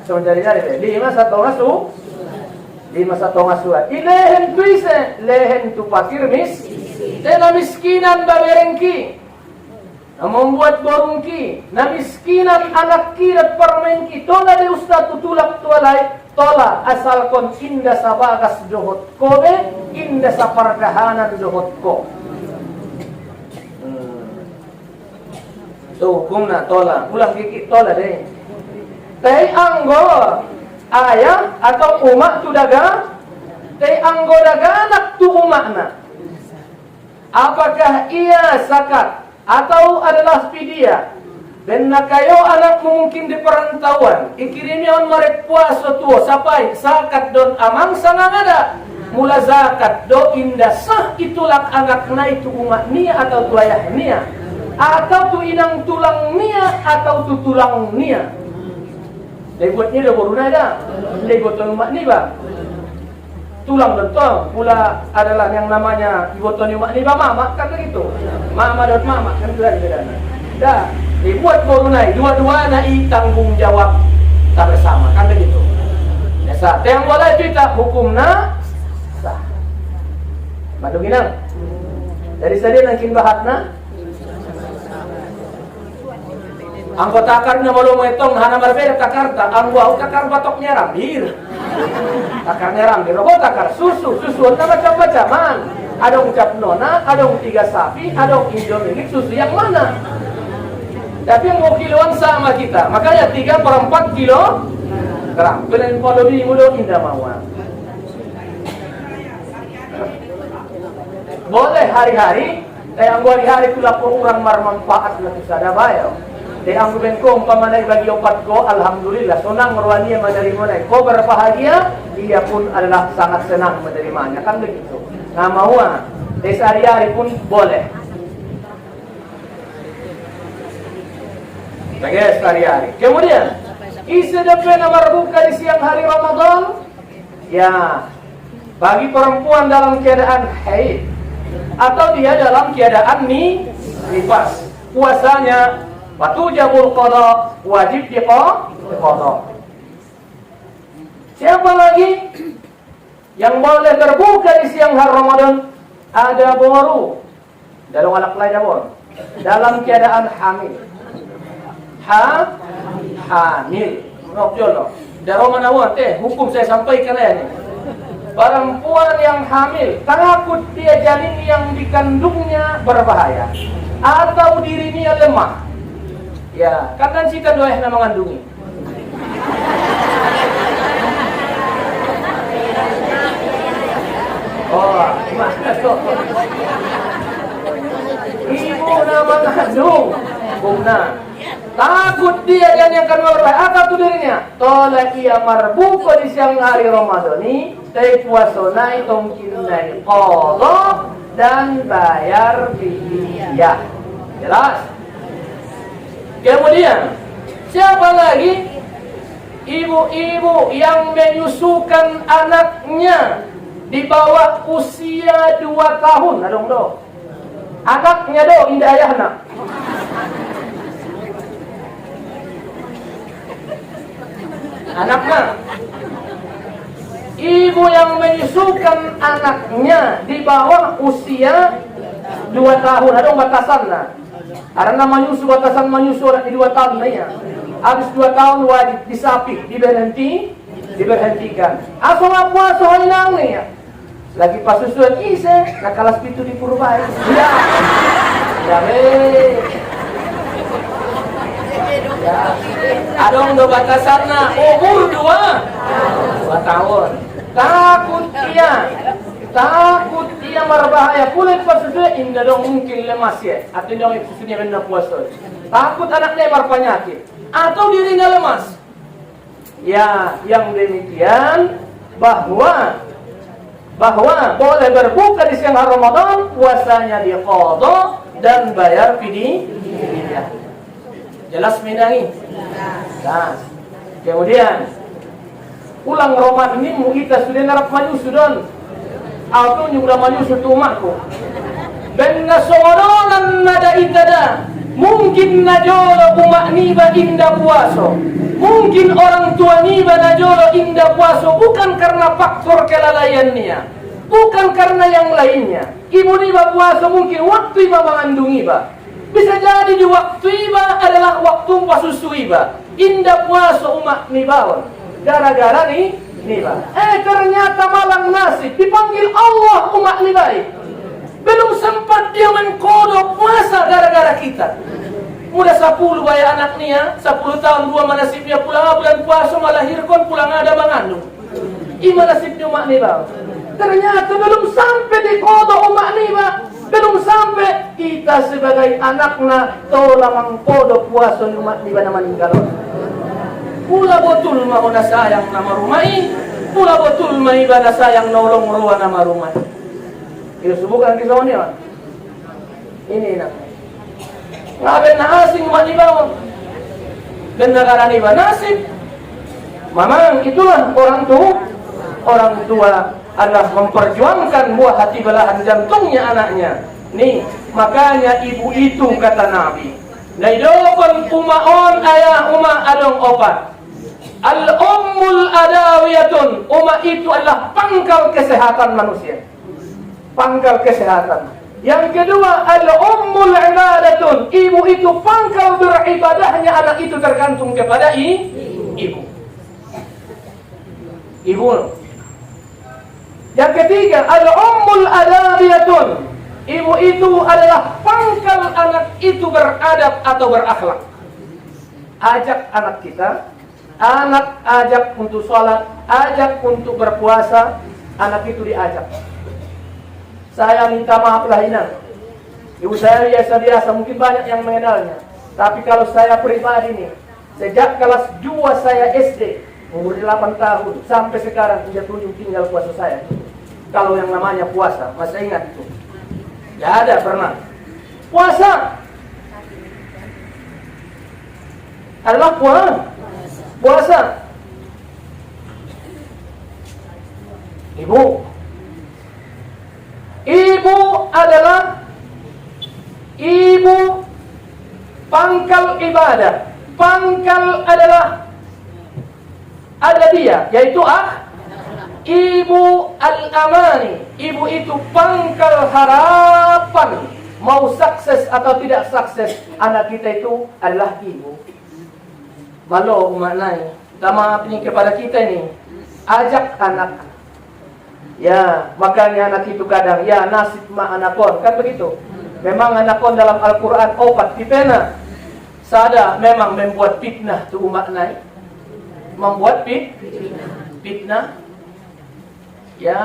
Saya mencari-cari 5,5 suat. Ilehen tu ise, lehen tu pakir Tena miskinan baberengki. Membuat borungki, na miskinan anak kirat permenki, tola de ustad tutulak tualay, tola asal kon inda sa bagas dohot kobe, inda sa pardahanan dohot ko. So, hukum na tola, ulang kikit tola deh. Tei anggo, ayah atau umak tu daga, tei anggo daga anak tu umak na. Apakah ia zakat? Atau adalah fidyah. Dan kayo anak mungkin di perantauan, ikirimi on marek puasa tuo sapai zakat don amang sangang ada. Mula zakat do indah sah itulak anak na itu umat nia atau tu ayah nia, atau tu inang tulang nia atau tu tulang nia. Debutnya dah baru ada. Debut umat ni ba. Tulang dotong pula adalah yang namanya iboton umat ni ba mama kan begitu. Mama dot mama kan itu ada. Dah dibuat borunai dua-dua nai tanggung jawab tak bersama kan begitu. Biasa yang boleh kita hukumna sah. Maduginang. Dari tadi nangkin bahatna anggota takarnya malu metong hana berbeda takarta anggo takar batoknya rambir. Takarnya rambir, oh takar susu entah macam-macam man. Ada ucap nona, ada 3 sapi, ada indomie, susu yang mana? Tapi yang mau kiloan sama kita, makanya 3/4 kilo Kerang. Kena pada di mulut indah mawar. Boleh hari-hari, yang hari-hari pula orang bermanfaat lebih sada bayo. Yang benko umpamanya bagi opat ko, alhamdulillah senang merwani menerimanya. Ko berbahagia, dia pun adalah sangat senang menerimanya. Kan begitu. Nah mau hari-hari pun boleh. Guys, hari-hari. Kemudian, isi depan berbuka di siang hari Ramadan. Ya, bagi perempuan dalam keadaan haid atau dia dalam keadaan nifas, puasanya watujabul qada, wajib diqada. Siapa lagi yang boleh berbuka di siang hari Ramadan? Ada baru dalam anak lain dalam keadaan hamil. Hamil. Nokjolo. Dari mana hukum saya sampaikan ya ini. Perempuan yang hamil, takut dia janin yang dikandungnya berbahaya atau dirinya lemah. Ya, karena kita doa yang mengandungi. Oh, gimana tuh? Ibu nama mengandung, Bunda. Takut dia yang akan berbahaya atau dirinya. Tolak ia marbuko di siang hari Ramadan ini. Dari puasa itu mungkin dari qada dan bayar fidyah. Jelas? Kemudian siapa lagi? Ibu-ibu yang menyusukan anaknya di bawah usia 2 tahun. Adong do. Anaknya do indah ayahna. Anaknya. Ibu yang menyusukan anaknya di bawah usia 2 tahun, ada batasan lah. Karena menyusu batasan menyusu di 2 tahun ya. Habis 2 tahun wajib disapih, diberhentikan. Asal apa soal nang nih ya? Lagi pas susuan ise, nak kalas pitu di Purbai. Ya. Ya ya. Adong do batasanna umur 2 tahun. Takut dia berbahaya. Kulit pasudnya indah dong mungkin lemas ya. Atau dong susunya benar puasa. Takut anaknya berpenyakit atau dirinya lemas. Ya, yang demikian bahwa boleh berbuka di siang hari Ramadan, puasanya diqada dan bayar fidyah. Jelas menangi? Jelas. Kemudian ulang Ramadan ini mau kita sudah narap manyusu don. Atau nyudah manyusu tumakku. Ben nasononan nada itada. Mungkin najolo umak niba indah puaso. Mungkin orang tua niba najolo indah puaso bukan karena faktor kelalaiannya. Bukan karena yang lainnya. Ibu niba puaso mungkin waktu iba mengandung iba. Bisa jadi di waktu iba adalah waktu pasusu iba. Indah puaso umak nibawan. Gara-gara niba. Ternyata malang nasib dipanggil Allah umat nibai. Belum sempat dia mengkodok puasa gara-gara kita. Mudah 10 bayar anaknya, 10 tahun 2 nasibnya pulang bulan puasa melahirkan pulang ada mengandung. Ima nasibnya umat niba. Ternyata belum sampai di kodok umat niba. Belum sampai kita sebagai anaknya tola mengkodok puasa umat niba nama meninggalkan. Pula betul mau sayang nama rumai, pula betul mau ibadah sayang nolong ruang nama rumai. Itu bukan kisah ini, Pak. Ini nak. Ngaben na asing manibaw. Dan negara niba nasib. Memang itulah orang tua adalah memperjuangkan buah hati belahan jantungnya anaknya. Nih, makanya ibu itu kata Nabi. Naidokon umaon ayah uma adong opat. Al-ummul adawiyatun. Uma itu adalah pangkal kesehatan manusia. Pangkal kesehatan. Yang kedua, al-ummul ibadatun. Ibu itu pangkal beribadahnya anak itu tergantung kepada ibu. Ibu. Yang ketiga, al-ummul adawiyatun. Ibu itu adalah pangkal anak itu beradab atau berakhlak. Ajak anak kita Anak ajak untuk sholat, ajak untuk berpuasa, anak itu diajak. Saya minta maaf lahinan. Ibu saya biasa-biasa, mungkin banyak yang mengenalnya. Tapi kalau saya pribadi nih, sejak kelas 2 saya SD, umur 8 tahun, sampai sekarang tidak tunjuk tinggal puasa saya. Kalau yang namanya puasa, masih ingat itu? Tidak ada pernah. Puasa adalah puasa. Ibu adalah ibu pangkal ibadah. Pangkal adalah ada dia, yaitu ibu al-amani. Ibu itu pangkal harapan. Mau sukses atau tidak sukses, anak kita itu adalah ibu. Malu maknanya. Sama ini kepada kita ini, ajak anak. Ya, makanya anak itu kadang, ya nasib ma anakon, kan begitu. Memang anakon dalam Al-Quran obat dipena. Sada memang membuat fitnah tu maknanya. Membuat fitnah. Ya,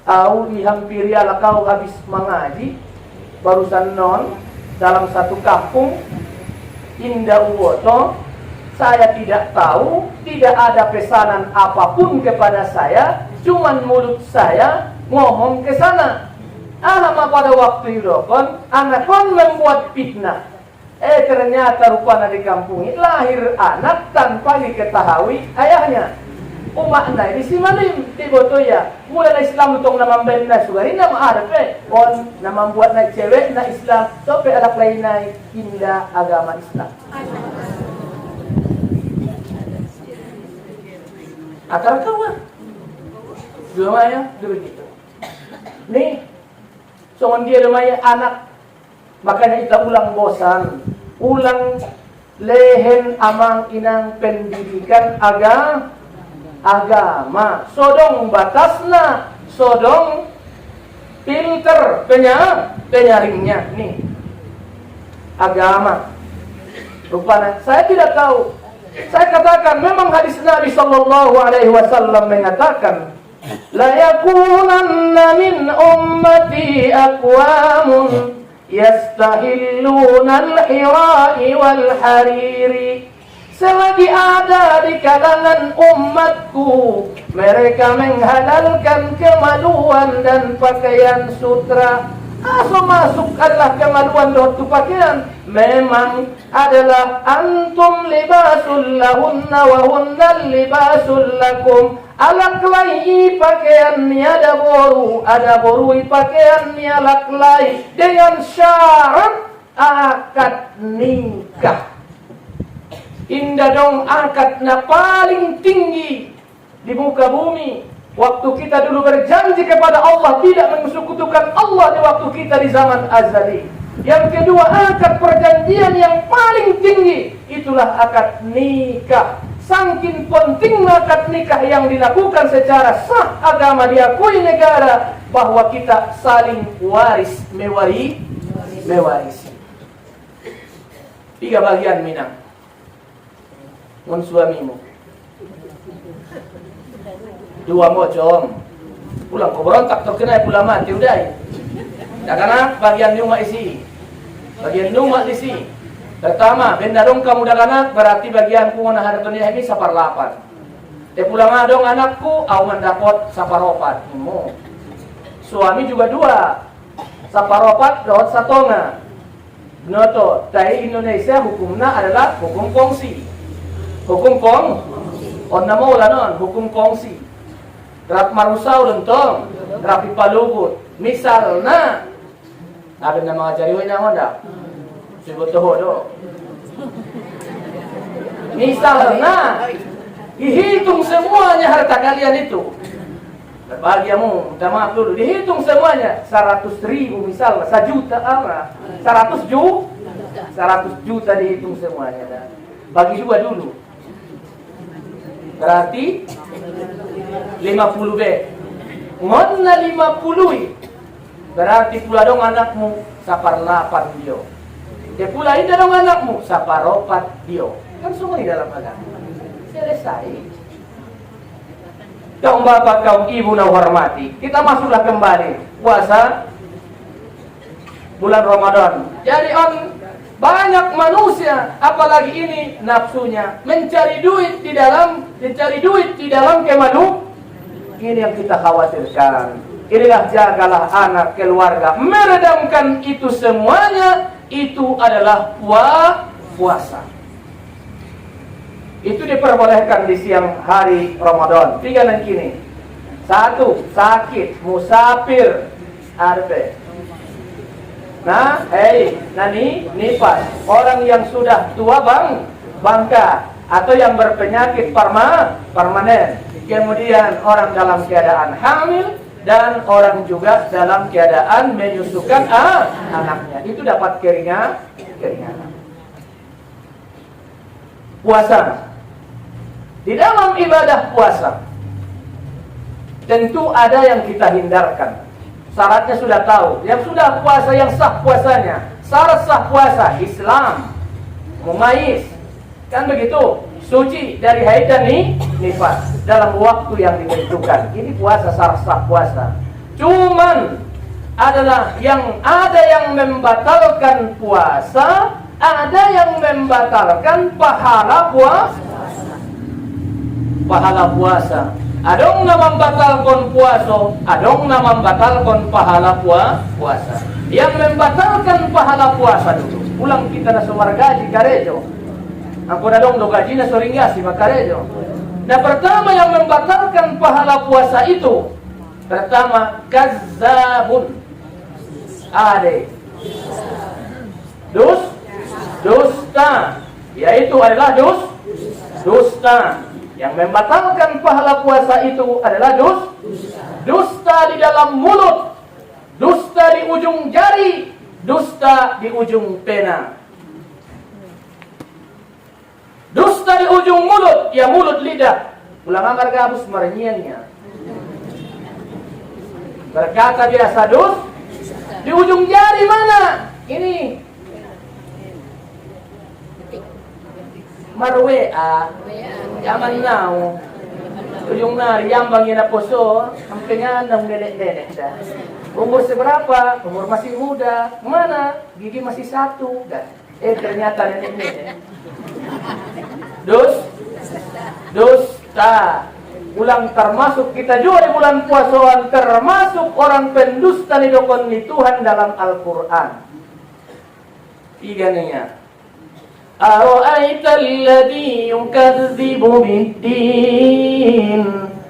au dihampiri ala kau habis mengaji, barusan non dalam satu kampung Indah Uwoto, saya tidak tahu, tidak ada pesanan apapun kepada saya, cuman mulut saya ngomong ke sana. Alama pada waktu itu kon, anak kon membuat fitnah. Ternyata rupanya di kampung ini lahir anak tanpa diketahui ayahnya. Umakna di simalim di boto ya. Mulai Islam untuk nama benda sugari nama arpe. On nama buat naik cewek na Islam. Sope anak lain naik indah agama Islam. Akar kawan. Lumaya begitu. Nih, soal dia lumaya anak. Makanya kita ulang bosan. Ulang lehen amang inang pendidikan agama, sodong batasna, sodong filter penyaringnya nih agama. Rupanya saya tidak tahu. Saya katakan memang hadis Nabi Sallallahu Alaihi Wasallam mengatakan, la yakunanna min ummati aqwamun yastahilluna al-hira'i wal-hariri. Selagi ada di kalangan umatku mereka menghalalkan kemaluan dan pakaian sutra. Masuk adalah kemaluan dan pakaian. Memang adalah antum libasul lahunna wa hunna libasul lakum. Alaklai pakaiannya ada boru pakaiannya alaklai dengan syarat akad nikah. Indah dong akadnya paling tinggi di muka bumi. Waktu kita dulu berjanji kepada Allah tidak mensekutukan Allah di waktu kita di zaman azali. Yang kedua, akad perjanjian yang paling tinggi itulah akad nikah. Saking penting akad nikah yang dilakukan secara sah, agama diakui negara bahwa kita saling mewarisi. 3 bagian Minang. Ngon suamimu 2 mocong pulang kau berontak terkena pulang mati udah. Dagana bagian rumah isi, bagian rumah isi. Pertama benda dong kamu dagana berarti bagian ku nah dunia ini saparlapan. Pulang adong anakku au mendapot saparopat. Suami juga 2 saparopat dot satonga. Noto dari Indonesia hukumnya adalah hukum kongsi. Hukum on namo lanon hukum kongsi. Rap marusau dentong, rapi palugut. Misalnya, ada nama jariwe nang onda. Sebut toho. Misalnya, dihitung semuanya harta kalian itu. Berbahagiamu, minta maaf dulu. Dihitung semuanya 100.000 misalnya, 1 juta ama. 100 juta dihitung semuanya. Bagi 2 dulu. Berarti 50 Ngonna 50 berarti pula dong anakmu saparlapan dio. Pula ida dong anakmu saparopat dio. Kan semua di dalam agama. Selesai. Kaum bapak, kaum ibu yang hormati, kita masuklah kembali puasa bulan Ramadan. Jadi banyak manusia, apalagi ini nafsunya mencari duit di dalam kemadu. Ini yang kita khawatirkan. Inilah jagalah anak keluarga, meredamkan itu semuanya. Itu adalah puasa. Itu diperbolehkan di siang hari Ramadan. 3 dan kini. 1, sakit, musafir, arbe. Nah, nani nifas, orang yang sudah tua bangka atau yang berpenyakit permanen. Kemudian orang dalam keadaan hamil dan orang juga dalam keadaan menyusukan anaknya. Itu dapat keringanan. Puasa. Di dalam ibadah puasa tentu ada yang kita hindarkan. Syaratnya sudah tahu. Yang sudah puasa, yang sah puasanya. Syarat sah puasa Islam, mumayyiz, kan begitu, suci dari haid dan nifas dalam waktu yang ditentukan. Ini puasa, syarat sah puasa. Cuman ada yang membatalkan puasa, ada yang membatalkan pahala puasa. Adong na membatalkan puasa, adong na membatalkan pahala puasa. Yang membatalkan pahala puasa dulu, ulang kita na sumargaji karejo. Aku na dong do gaji na soringgasi makarejo. Nah, pertama yang membatalkan pahala puasa itu, pertama kazzabun. Ade. Dusta. Yaitu adalah dusta. Yang membatalkan pahala puasa itu adalah dusta di dalam mulut, dusta di ujung jari, dusta di ujung pena. Dusta di ujung mulut, ya mulut lidah. Ulang amar gabus merenyiannya. Berkata biasa di ujung jari mana? Ini marwea zaman now ujung nari yambang na poso ang pinganang nenek-nenek dah. Umur seberapa? Umur masih muda. Mana? Gigi masih 1 dah. Ternyata nenek-nenek. Dusta. Ulang termasuk kita juga di bulan puasaan, termasuk orang pendusta ni dokon ni Tuhan dalam Al-Quran. 3 niya. Ara'aita alladhi yukadzibu biddin.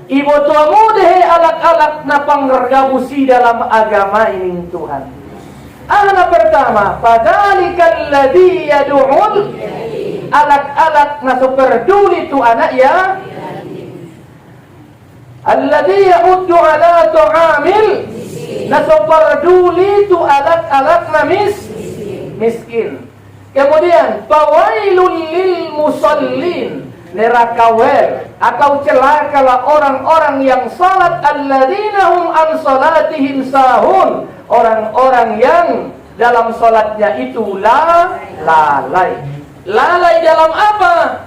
Ibu tuamu deh alak-alak na panggargabusi dalam agama ini Tuhan. Anak pertama, fadzalikal ladzi yad'ul, alak-alak na superduli tu anak ya. Alladzi ya'uddu ala tu'amil, na superduli tu alak-alak na miskin. Kemudian fawailul lil musallin, neraka atau celakalah orang-orang yang salat, alladzina hum an salatihim sahun, orang-orang yang dalam salatnya itu lalai. Lalai dalam apa?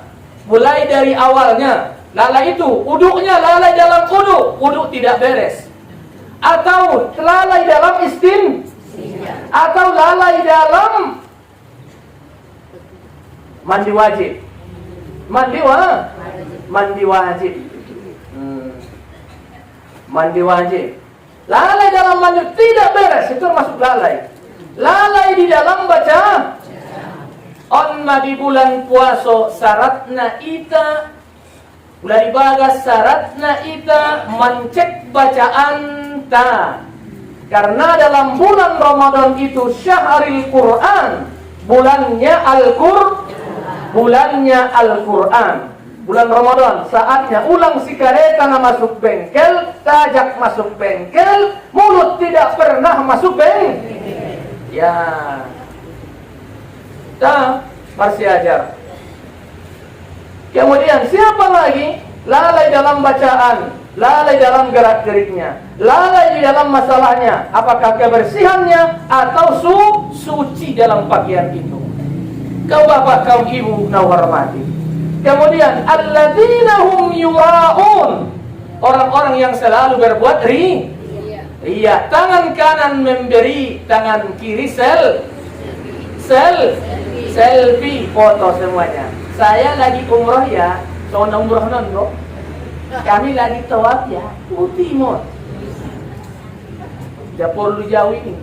Mulai dari awalnya. Lalai itu uduknya lalai dalam uduk tidak beres. Atau lalai dalam atau lalai dalam mandi wajib. Mandi wajib. Mandi wajib. Lalai dalam mandi tidak beres, itu masuk lalai. Lalai di dalam baca. Onna di bulan puasa syaratna ita ulah dibagas, syaratna ita mencek bacaan ta. Karena dalam bulan Ramadan itu syahrul Quran, bulannya Al-Quran. Bulan Ramadan saatnya ulang si kereta masuk bengkel, tajak masuk bengkel, mulut tidak pernah masuk bengkel. Ya. Dah, masih ajar. Kemudian siapa lagi? Lalai dalam bacaan, lalai dalam gerak-geriknya, lalai di dalam masalahnya, apakah kebersihannya atau suci dalam pakaian itu. Kaum bapak, kaum ibu na hormati. Kemudian alladzina hum yura'un, orang-orang yang selalu berbuat ria. Tangan kanan memberi, tangan kiri selfie, foto semuanya. Saya lagi umroh ya, soalnya umroh nongo. Kami lagi tawaf ya, putih mod. Japor lu jauh ini.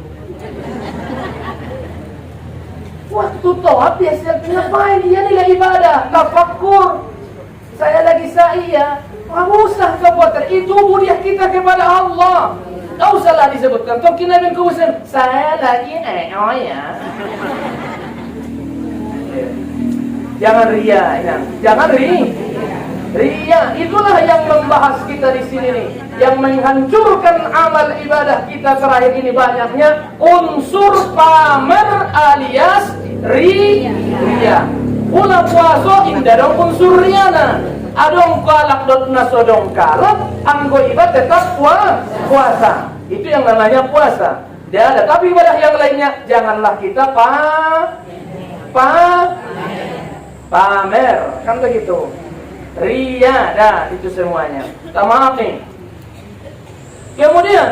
Waktu tawaf ya, ngapain? Dia nilai ibadah, tafakur. Saya lagi sa'i ya. Nggak usah kebuatan, itu budiah kita kepada Allah. Nggak usahlah disebutkan. Toh kina bin kubusan, saya lagi ya. Jangan ria, ya. Jangan ria. Itulah yang membahas kita di sini nih. Yang menghancurkan amal ibadah kita terakhir ini banyaknya unsur pamer alias ria. Una puaso indah dong unsur riana. Adong kalak dot nasodong kalak, anggo ibadah tetap puasa. Itu yang namanya puasa. Dia ada, tapi ibadah yang lainnya janganlah kita pamer, kan begitu. Ria, dah itu semuanya. Maaf nih. Kemudian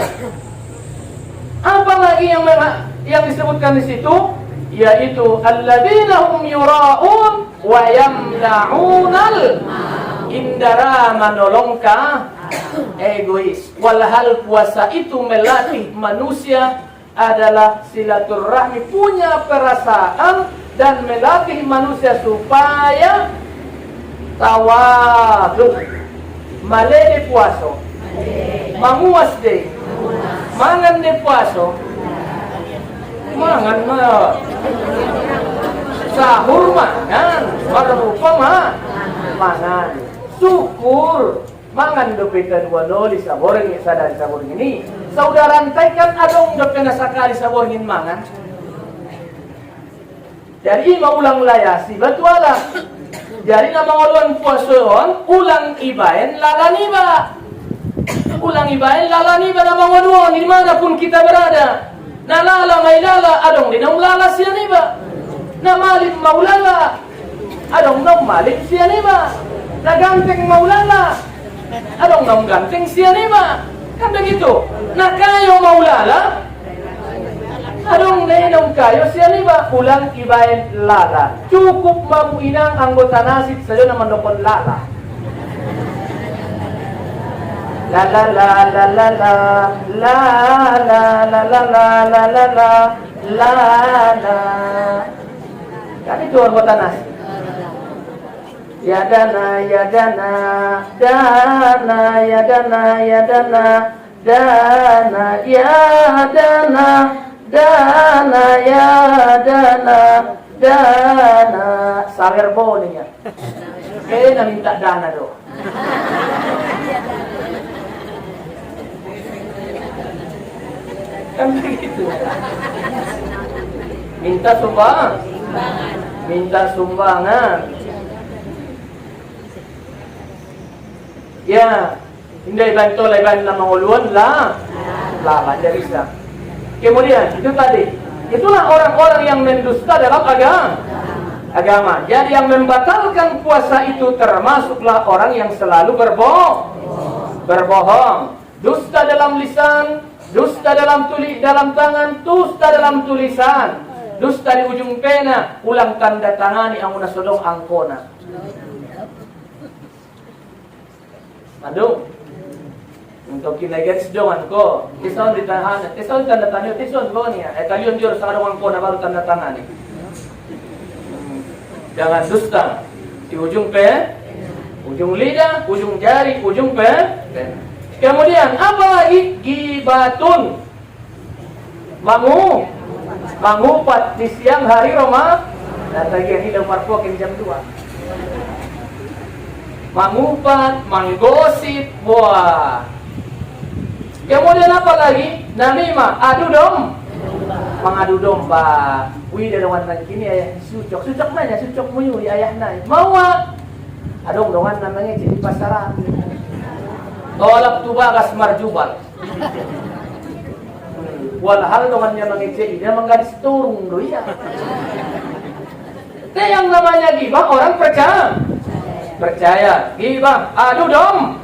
apa lagi yang disebutkan di situ? Yaitu alladzina hum yura'un wa yamna'unal indara menolongka egois. Walhal puasa itu melatih manusia adalah silaturahmi, punya perasaan, dan melatih manusia supaya tawadhu. Malede puaso, manguas de, mangan de puaso, mangan mah, sahur mangan, marupa mangan, syukur mangan do peta dua noli saboreng sadari saboreng ini. Saudara antaikan adong do pena sakali saborengin mangan. Jadi maulang layasi batuala. Jadi nama uluan puasoon ulang ibaen lalaniba. Ulang ibaen lalaniba nama waduan dimanapun kita berada. Nalala may lala adong dinong lala siya niba. Namalim maulala adong nong malim siya niba. Naganteng maulala adong nong ganteng siya niba. Kan begitu. Na kayo maulala adong nenong kayo siya niba. Ulang ibaen lala. Cukup mamuinang anggota nasib sayo na mandokon lala. La la la la la la la la la la la la la la la la. Kan itu anggota nasib. Ya dana ya dana dana ya dana ya dana dana ya dana dana ya dana sawer boninya. Kayaknya minta dana do. Kan begitu. Minta sumbangan. Ya, hindi bantu leban na manguluan lah dari bisa. Kemudian itu tadi, itulah orang-orang yang mendusta dalam agama. Jadi yang membatalkan puasa itu termasuklah orang yang selalu berbohong, dusta dalam lisan, dusta dalam tangan, dusta dalam tulisan, dusta di ujung pena, ulang tanda tangani ang unasodong angkona. Aduh, untuk kinaigan sedongan ko, tison ditahan, tison tanda tangan, tison ko niya. Kalian jur sa kadang ko na baru tanda tangan ni. Jangan dusta di ujung ujung lidah, ujung jari, ujung Kemudian apa lagi? Gibatun, mangupat di siang hari Roma. Dan lagi ini dalam marpokin jam 2. Mangupat, manggosip, wah. Kemudian apa lagi? Namimah, mengadu domba. Wih, dalam nang kini ayah sucok nanya, sucok muyu di ayah nai. Mau adong dongan namanya jadi pasaran. Tolak tubagas marjubal. Walhal dongannya mengecek dia menggaris turun do ya. Nah, yang namanya gibah orang percaya. Gibah, adu dom.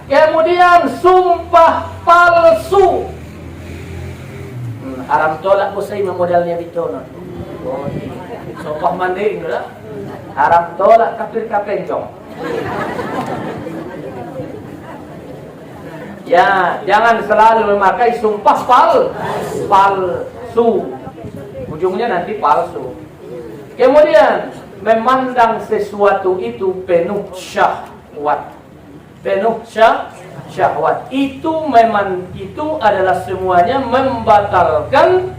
Kemudian sumpah palsu. Haram tolak usai modalnya bitono. Sumpah mandiri lah. Haram tolak kafir kapenjong. Ya, jangan selalu memakai sumpah palsu. Ujungnya nanti palsu. Kemudian memandang sesuatu itu penuh syahwat. Penuh syahwat. Itu adalah semuanya membatalkan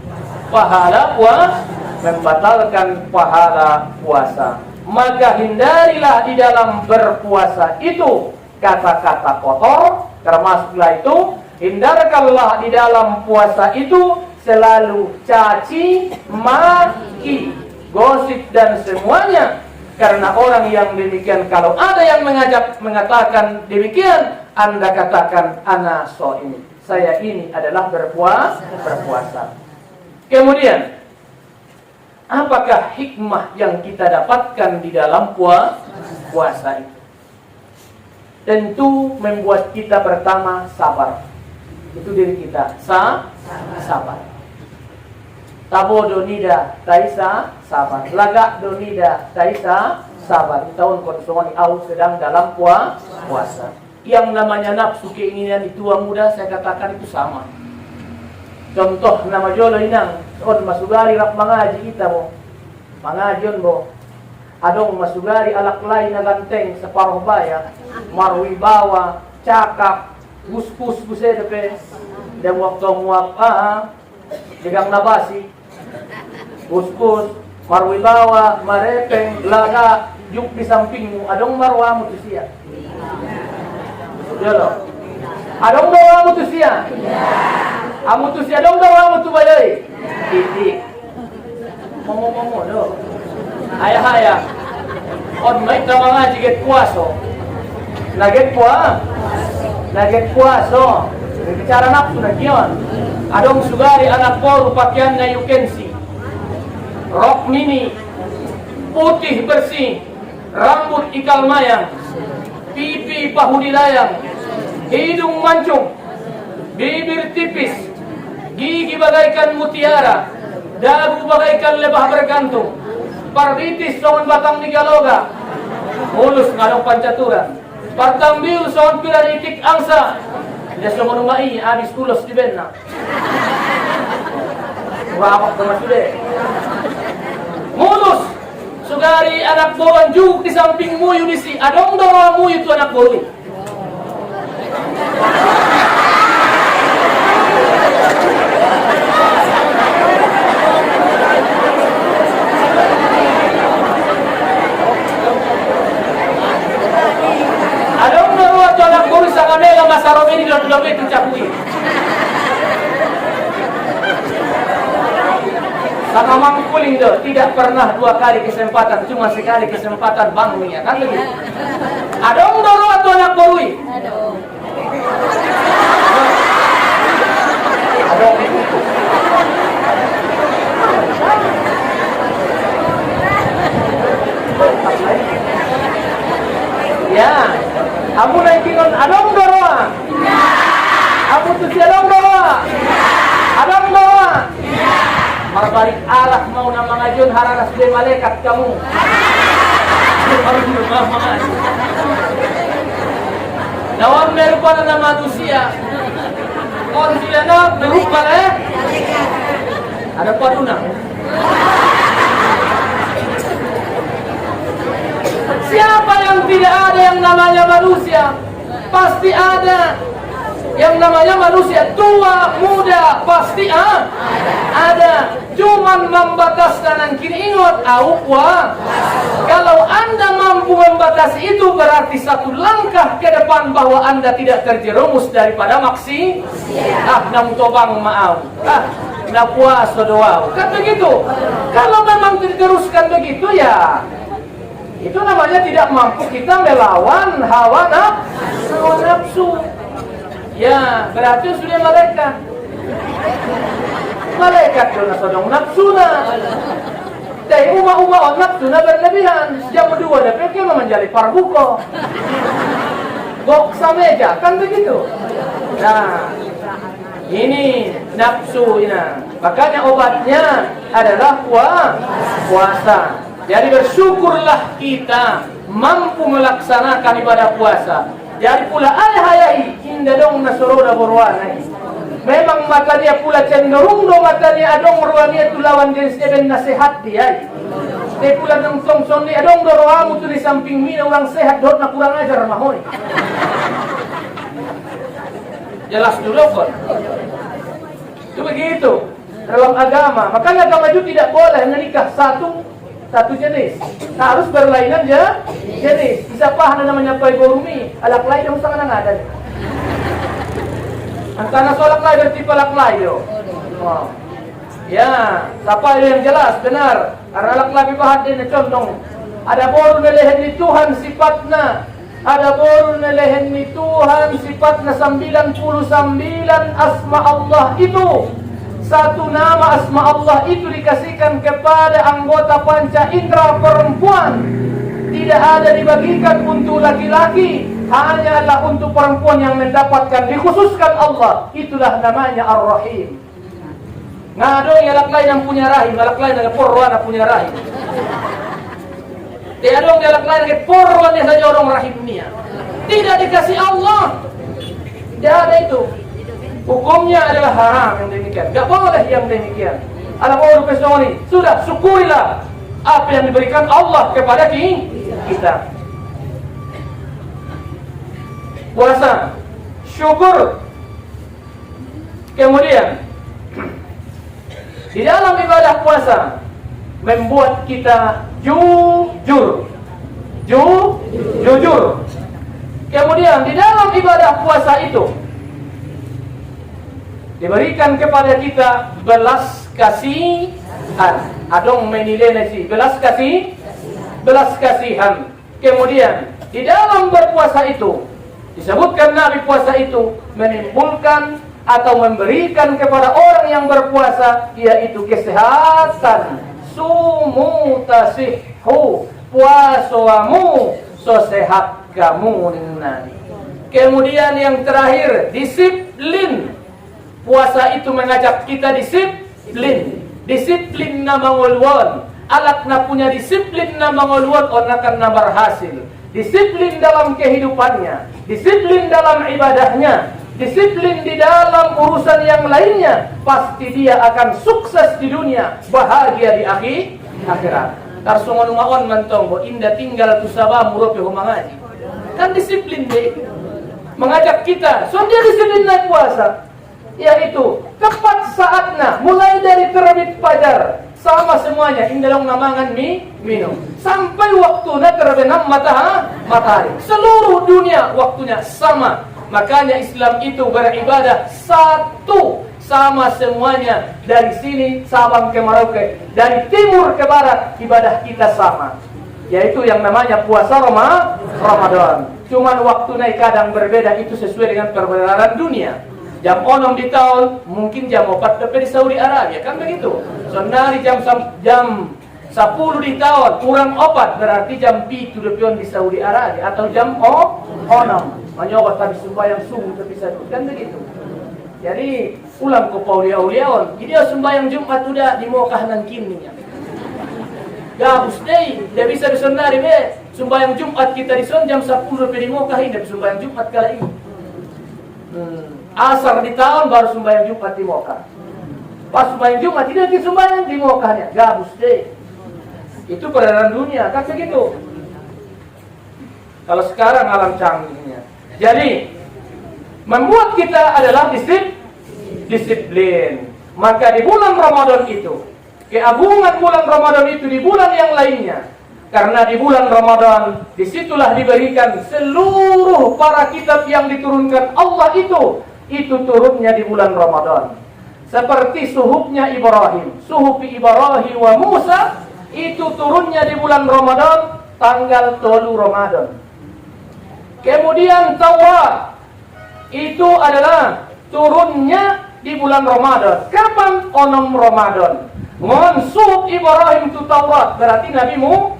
pahala puasa. Maka hindarilah di dalam berpuasa itu kata-kata kotor, termasuklah itu hindarkanlah di dalam puasa itu selalu caci, maki, gosip dan semuanya. Karena orang yang demikian, kalau ada yang mengatakan demikian, Anda katakan ana shaim. Saya ini adalah berpuasa. Kemudian, apakah hikmah yang kita dapatkan di dalam puasa itu? Tentu membuat kita pertama sabar. Itu diri kita, sabar. Tabo donida taisa sabar. Lagak donida taisa sabar. Tahun konsumani au sedang dalam puasa. Yang namanya nafsu keinginan di tua muda, saya katakan itu sama. Contoh nama jolo inang, on masugari rap mangaji kita mo. Mangajon mo. Adong masugari alak lain na ganteng sa paruh baya. Marwibawa, cakap, guspus gusedepe. Dan waktu muap digang nabasi. Guspus, marwibawa, marepeng, laga, yuk di sampingmu. Adong marwamu tu siya. Jolo. Adong marwamu tu siya. Amu tu siya dong marwamu tu balay. Titik. Momo do. Ayah. On may mga jiget puaso. Naget puaso. Bicara nafsu na kiyon. Adong sugari anak poro pakaian na yukensi. Rok mini. Putih bersih. Rambut ikal mayang. Pipi pahudi layang. Hidung mancung. Bibir tipis. Gigi bagaikan mutiara. Dagu bagaikan lebah bergantung. Parditis soon batang nigaloga. Mulus ngalong pancaturan. Partang biu soon piraritik angsa. Dia soon umai abis kulos di benna. Wapok sama sude. Mulus sugari anak boran juk di samping muyu disi. Adong doro muyu tu anak borui. Adong doro tu anak borui sa kamela masarome ni lolo itu cakui. Sama mangkuling do, tidak pernah 2 kali kesempatan, cuma sekali kesempatan bangunnya, kan begitu. Adong doro atau anak borui? Adong. Ya, amu naikinon adong doro. Amu tu si adong doro. Adong doro. Marbalik alat mau na mga Jun hararas de malaikat kamu. Nawang meron pa na manusia. On sila na berupa ada pa na. Siapa yang tidak ada yang namanya manusia? Pasti ada. Yang namanya manusia tua, muda, pasti ada. Cuman membataskan yang kini ingat awwa. Kalau Anda mampu membatasi itu berarti satu langkah ke depan bahwa Anda tidak terjerumus daripada maksi. Nang tobang maaf. Na puasa doa. Kan begitu. Kalau memang diteruskan begitu ya, itu namanya tidak mampu kita melawan hawa nafsu. Ya, berarti sudah malaikat. Malaikat itu nasodong nafsu na. Tapi uma nafsu na berlebihan. Jam 2 DPK menjadi parbuko. Gok sa meja, kan begitu. Nah, ini nafsu ini. Makanya obatnya adalah puasa. Jadi bersyukurlah kita mampu melaksanakan ibadah puasa. Jadi pula hayai inda dong nasoroda borwana. Memang matanya pula cenderung do matanya adong ruangnya tu lawan jenis eben nasihat dia. Dia pula tong soni adong do roamu tu di samping mina orang sehat dot na kurang ajar mahoy. Jelas dulu kon. Itu begitu dalam agama. Makanya agama itu tidak boleh menikah satu jenis. Nah, harus berlainan jenis. Bisa paham namanya paigorumi, alak lain yang sangat ada. Antara solak lain berarti palak lain. Oh. Ya, siapa yang jelas benar. Karena alak lain bahan ini contoh. Ada boru nelehen ni Tuhan sifatnya. Ada boru nelehen ni Tuhan sifatnya 99 asma Allah itu. Satu nama asma Allah itu dikasihkan kepada anggota panca indera perempuan. Tidak ada dibagikan untuk laki-laki. Hanyalah untuk perempuan yang mendapatkan. Dikhususkan Allah. Itulah namanya Ar-Rahim. Ngadong yalak lain yang punya rahim. Yalak lain yang porwan yang punya rahim. Tidak dong yalak lain yang porwan yang saja orang rahimnya. Tidak dikasih Allah. Tidak ada itu. Hukumnya adalah haram yang demikian. Gak boleh yang demikian. Al-Qur'an pesoni. Sudah, syukurilah apa yang diberikan Allah kepada kita. Puasa, syukur. Kemudian di dalam ibadah puasa membuat kita jujur. Kemudian di dalam ibadah puasa itu diberikan kepada kita belas kasihan. Adong menilai nasi belas kasihan. Kemudian di dalam berpuasa itu disebutkan Nabi puasa itu menimbulkan atau memberikan kepada orang yang berpuasa yaitu kesehatan. Sumu tasihhu, puasamu so sehat kamu. Kemudian yang terakhir disiplin. Puasa itu mengajak kita disiplin na mangulwan. Alat na punya disiplin na mangulwan orang akan na berhasil. Disiplin dalam kehidupannya, disiplin dalam ibadahnya, disiplin di dalam urusan yang lainnya. Pasti dia akan sukses di dunia, bahagia di akhirat. Tarsungon umawan mantong bo indah tinggal tu sabah murope humangaji. Kan disiplin deh. Mengajak kita, so dia disiplin naik puasa. Yaitu tepat saatnya mulai dari terbit fajar sama semuanya indalong namangan minum sampai waktunya terbenam matahari. Seluruh dunia waktunya sama. Makanya Islam itu beribadah satu sama semuanya. Dari sini Sabang ke Merauke, dari timur ke barat ibadah kita sama. Yaitu yang namanya puasa Ramadan. Cuman waktunya kadang berbeda, itu sesuai dengan perbedaan dunia. Jam 6 di tahun, mungkin jam 4 di Saudi Arabia, kan begitu. Sonari jam 10 di tahun, kurang 4 berarti jam 7 di Saudi Arabia atau jam 6. Manyobat habis sembahyang subuh tapi satu, kan begitu. Jadi ulang ke paulia-uliaon, jadi sembahyang Jumat udah di Mekah nang kininya. Gabus deh, dia bisa di sonari be. Sembahyang Jumat kita di son jam 10 di Mekah ini sembahyang Jumat kali ini. Asar di tahun baru sembahyang Jumat di Mekah. Pas sembahyang Jumat tidak di sembahyang di Mekahnya. Gabus deh. Itu peredaran dunia, kan begitu. Kalau sekarang alam canggihnya. Jadi membuat kita adalah disiplin. Maka di bulan Ramadan itu, keagungan bulan Ramadan itu di bulan yang lainnya. Karena di bulan Ramadan disitulah diberikan seluruh para kitab yang diturunkan Allah itu turunnya di bulan Ramadan. Seperti suhufnya Ibrahim, suhufi Ibrahim wa Musa itu turunnya di bulan Ramadan tanggal 3 Ramadan. Kemudian Taurat itu adalah turunnya di bulan Ramadan. Kapan? 6 Ramadan. Monsub Ibrahim itu Taurat, berarti Nabi Musa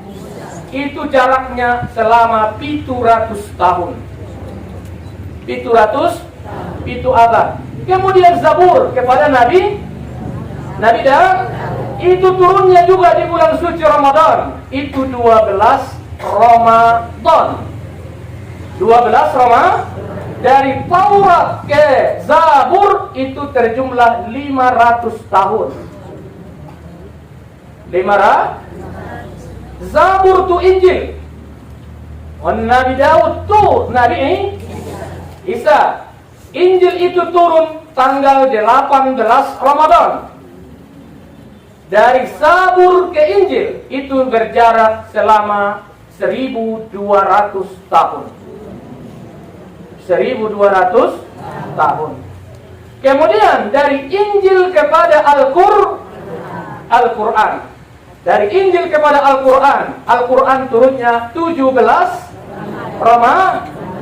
itu jaraknya selama 700 tahun. 700 itu abad. Kemudian Zabur kepada Nabi Daud itu turunnya juga di bulan suci Ramadan. Itu 12 Ramadan. 12 Ramadan. Dari Taurat ke Zabur itu terjumlah 500 tahun. 500. Zabur tu Injil. Nabi Daud tu Nabi Isa. Injil itu turun tanggal 18 Ramadan. Dari Zabur ke Injil itu berjarak selama 1200 tahun. 1200 tahun. Kemudian dari Injil kepada Al-Quran. Dari Injil kepada Al-Quran. Al-Quran turunnya 17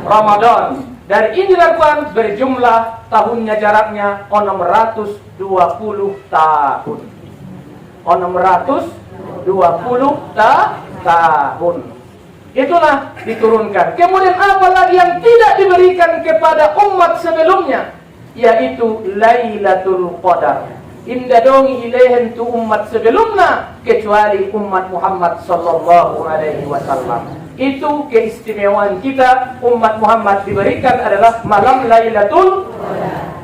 Ramadan. Dari Injil Al-Quran berjumlah tahunnya jaraknya 620 tahun. 620 tahun. Itulah diturunkan. Kemudian apa lagi yang tidak diberikan kepada umat sebelumnya? Yaitu Lailatul Qadar. Indah dongi ilehen tu umat sebelumnya kecuali umat Muhammad sallallahu alaihi wasallam. Itu keistimewaan kita, umat Muhammad diberikan adalah malam Lailatul Qadar.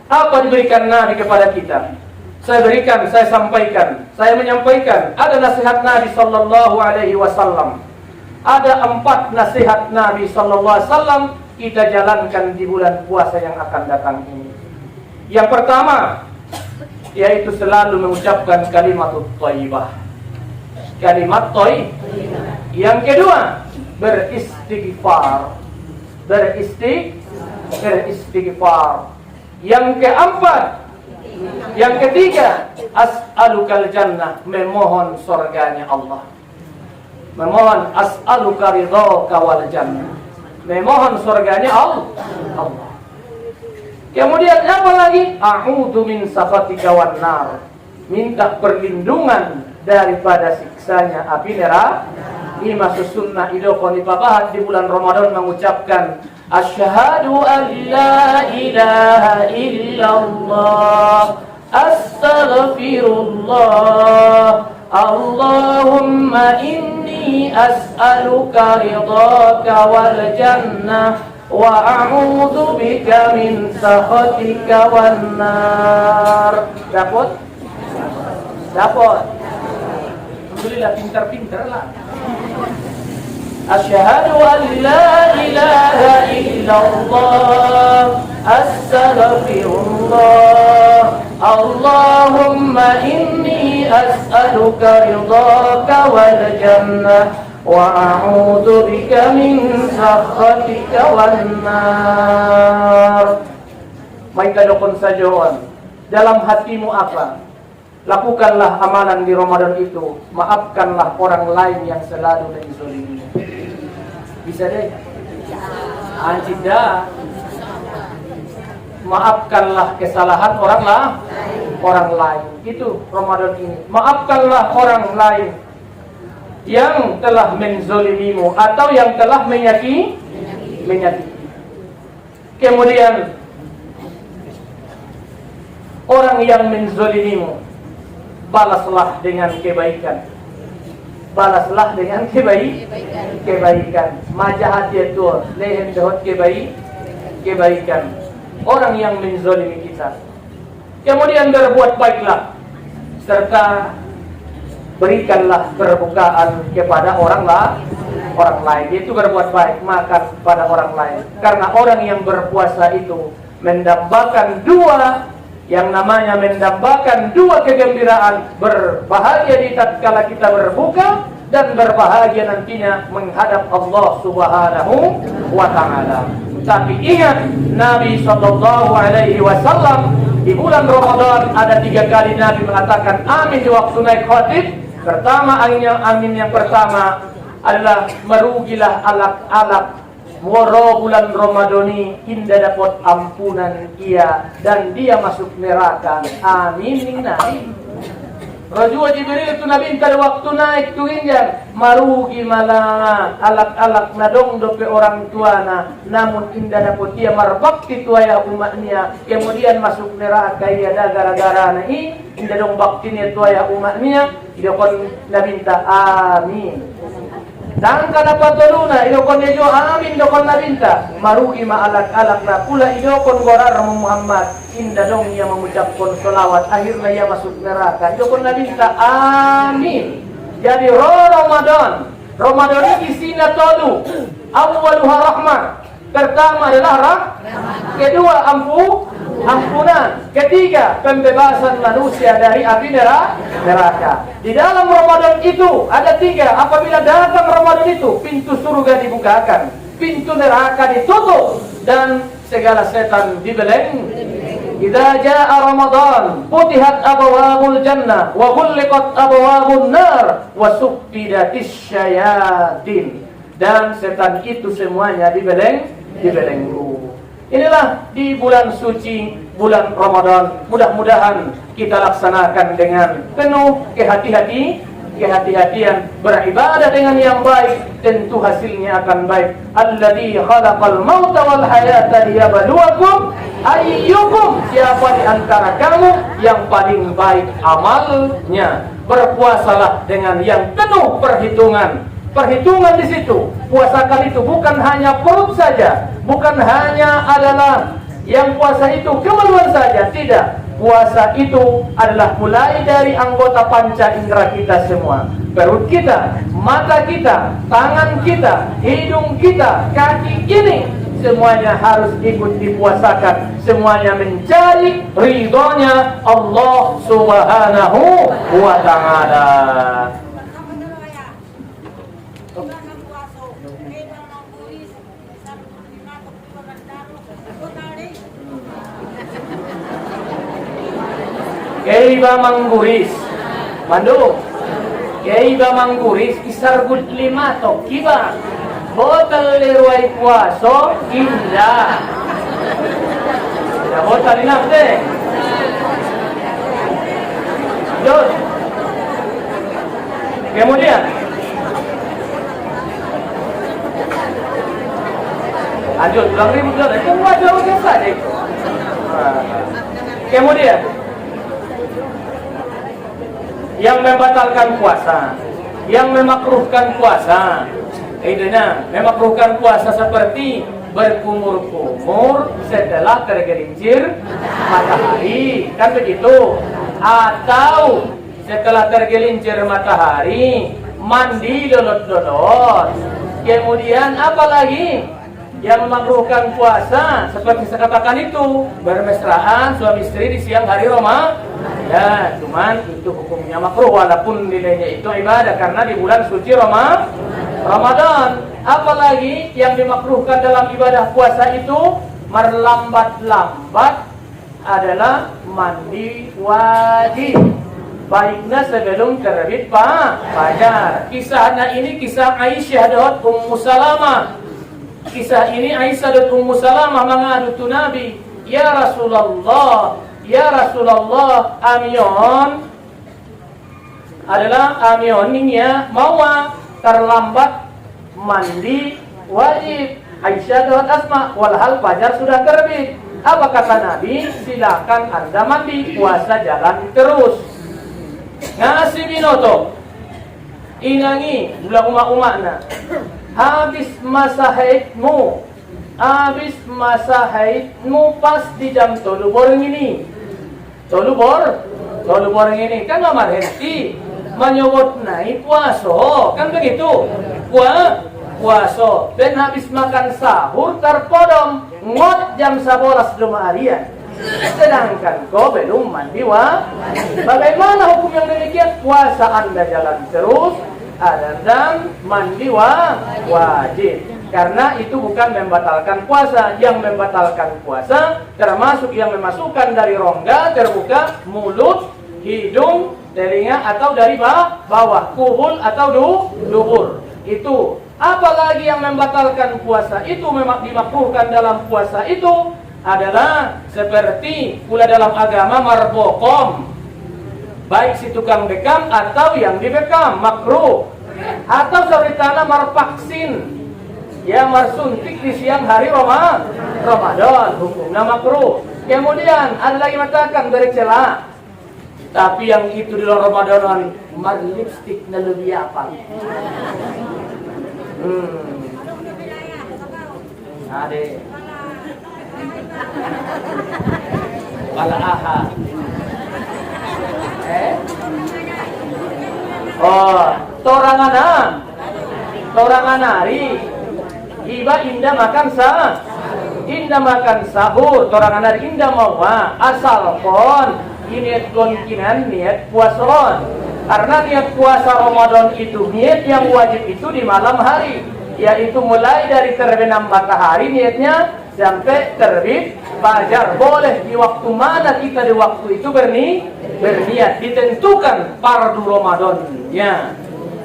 Apa diberikan Nabi kepada kita? Saya berikan, saya sampaikan, saya menyampaikan. Ada nasihat Nabi sallallahu alaihi wasallam. Ada 4 nasihat Nabi sallallahu alaihi wasallam kita jalankan di bulan puasa yang akan datang ini. Yang pertama yaitu selalu mengucapkan kalimat thayyibah. Kalimat thayyibah. Yang kedua, beristighfar. Beristighfar. Yang keempat, yang ketiga, as'alukal jannah, memohon surganya Allah. Memohon as'aluka ridhaka wal jannah. Memohon surganya Allah. Kemudian apa lagi? A'udzu min sakhatika wan nar. Minta perlindungan daripada siksanya api neraka. Ini masuk sunnah idokon ipapahat di bulan Ramadan mengucapkan asyhadu an la ilaha illallah astaghfirullah Allahumma inni as'aluka ridhaka wal jannah wa a'udzu bika min sakhatika wan nar. Dapat? Alhamdulillah, pintar-pintar lah. Asyhadu an la ilaha illallah astaghfirullah Allahumma inni as'aluka ridhaka wal jannah wa a'udzu bika min sakhatika wan nar. Maika dokon sajoan. Dalam hatimu apa? Lakukanlah amalan di Ramadan itu. Maafkanlah orang lain yang selalu menzalimi. Bisa deh? Anjida. Maafkanlah kesalahan orang lain. Itu Ramadan ini. Maafkanlah orang lain yang telah menzalimimu atau yang telah menyakiti. Kemudian orang yang menzalimimu, balaslah dengan kebaikan. Balaslah dengan kebaikan. Majahat itu lehen dahot kebaikan. Orang yang menzalimi kita. Kemudian berbuat baiklah serta berikanlah perbukaan kepada orang lain. Itu berbuat baik, makan pada orang lain. Karena orang yang berpuasa itu mendambakan dua, yang namanya mendambakan dua kegembiraan, berbahagia di tatkala kita berbuka dan berbahagia nantinya menghadap Allah Subhanahu wa taala. Tapi ingat, Nabi sallallahu alaihi wasallam di bulan Ramadan ada 3 kali Nabi mengatakan amin di waktu naik khatib. Pertama, amin yang pertama adalah merugilah alak-alak Waro bulan Ramadani indah dapat ampunan ia dan dia masuk neraka. Amin. Rajua Jibril tu Nabi pada waktu naik tuinjan marugi malah alak-alak nadong dope orang tuana, namun indah dapat ia marbakti tuaya umatnya, kemudian masuk neraka ia dah gara-gara nai indah dong baktinya tuaya umatnya, idokon Nabi amin. Tangka dapat toluna idokon nejo amin dokon nabinta marugi ma alak-alak na pula idokon gorar Muhammad indah dong ia mengucapkan selawat akhirnya ia masuk neraka idokon nabinta amin. Jadi Ramadan ini isinya tolu awwaluha rahmah, pertama adalah kedua ampunan, ketiga pembebasan manusia dari api neraka. Di dalam Ramadan itu ada tiga. Apabila datang Ramadan itu, pintu surga dibukakan, pintu neraka ditutup, dan segala setan dibeleng. Idza jaa Ramadan, futihat abwabul jannah wa ghulliqat abwabun nar wa suffidatis syayatin. Dan setan itu semuanya dibelenggu. Inilah di bulan suci, bulan Ramadan. Mudah-mudahan kita laksanakan dengan penuh kehati-hatian, beribadah dengan yang baik, tentu hasilnya akan baik. Alladzi khalaqal mauta wal hayata liyabluwakum ayyukum, siapa di antara kamu yang paling baik amalnya. Berpuasalah dengan yang penuh perhitungan di situ. Puasakan itu bukan hanya perut saja, bukan hanya adalah yang puasa itu kemaluan saja, tidak. Puasa itu adalah mulai dari anggota panca indera kita semua. Perut kita, mata kita, tangan kita, hidung kita, kaki ini, semuanya harus ikut dipuasakan. Semuanya mencari ridhonya Allah Subhanahu wa ta'ala. Keiba mangguris Bandung, keiba mangguris isarbut lima tok kiba hotel leruai puaso indah ya hotel ini apa deh Jod. Kemudian lanjut ulang ribut itu wajah saja. Kemudian yang membatalkan puasa, yang memakruhkan puasa, idenya memakruhkan puasa seperti berkumur-kumur setelah tergelincir matahari, kan begitu? Atau setelah tergelincir matahari mandi dolot-dolot. Kemudian apa lagi yang memakruhkan puasa? Seperti saya katakan itu, bermesraan suami istri di siang hari Ramadan. Ya, cuman itu hukumnya makruh walaupun nilainya itu ibadah karena di bulan suci Ramadan. Apalagi yang dimakruhkan dalam ibadah puasa itu merlambat-lambat adalah mandi wajib. Baiknya sebelum terbit fajar. Kisahnya ini kisah Aisyah dan Ummu Salamah. Kisah ini Aisyah dan Ummu Salamah mengadu tu Nabi, "Ya Rasulullah, ya Rasulullah, amion adalah amionnya mau terlambat mandi wajib." Aisyah dan Asma, walhal fajar sudah terbit. Apa kata Nabi? Silakan Anda mandi, puasa jalan terus. Ngasih binoto inangi ulang umak-umakna. Habis masa haidmu pas di jam 3 boreng ini. 3 boreng ini kan nomor henti menyebut naik puaso, kan begitu? Puaso dan habis makan sahur terpodong ngot jam 11 harian. Sedangkan kau belum mandi bagaimana hukum yang demikian? Puasa Anda jalan terus, dan mandi wajib. Karena itu bukan membatalkan puasa. Yang membatalkan puasa termasuk yang memasukkan dari rongga, terbuka mulut, hidung, telinga, atau dari bawah, kuhul atau dubur. Itu. Apalagi yang membatalkan puasa itu memang dimakruhkan dalam puasa itu adalah seperti pula dalam agama marbokom. baik si tukang bekam atau yang dibekam, makruh. Atau saudara marvaksin, ya marsuntik di siang hari Ramadan, hukumnya makruh. Kemudian ada lagi mengatakan bercela, tapi yang itu di luar Ramadan, mar lipstiknya lebih apa? Ade, pala aha. Oh, torangan hari. Iba indah makan sahur, torangan hari indah mau asal pon niat konkinan niat puasa. Karena niat puasa Ramadan itu niat yang wajib itu di malam hari, yaitu mulai dari terbenam matahari niatnya sampai terbit fajar. Boleh di waktu mana kita di waktu itu berniat, ditentukan fardu Ramadannya.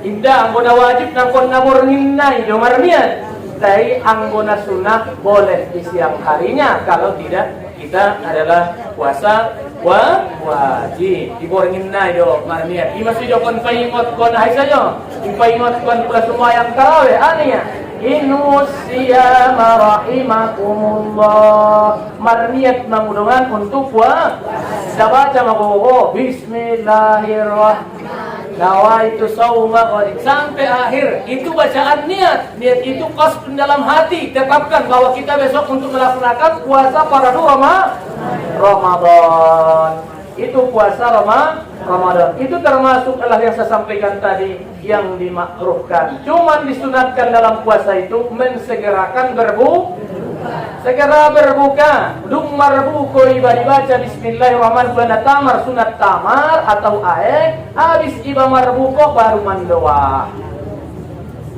Indah anggota wajib nangkon namurninai domar niat. Tapi anggota sunat boleh di siang harinya kalau tidak kita adalah puasa wajib. Diborengin na do marniat. Imas do kon paingot kon hay sayo. Ipaingot kon pula semua yang tarawih aniya. Inus siyama rahimakumullah. Marniat mangudungan untuk puasa. Baca magogo bismillahirrahmanirrahim. Nawaitu sauma qadik sampai akhir itu bacaan niat itu qasd dalam hati, tetapkan bahwa kita besok untuk melaksanakan puasa fardu Ramadan. Itu puasa Ramadan. Itu termasuk adalah yang saya sampaikan tadi yang dimakruhkan. Cuman disunatkan dalam puasa itu mensegerakan segera berbuka. Dung marbuko iba dibaca bismillahirrahmanirrahim tamar sunat tamar atau aek. Habis iba marbuko baru mandoa.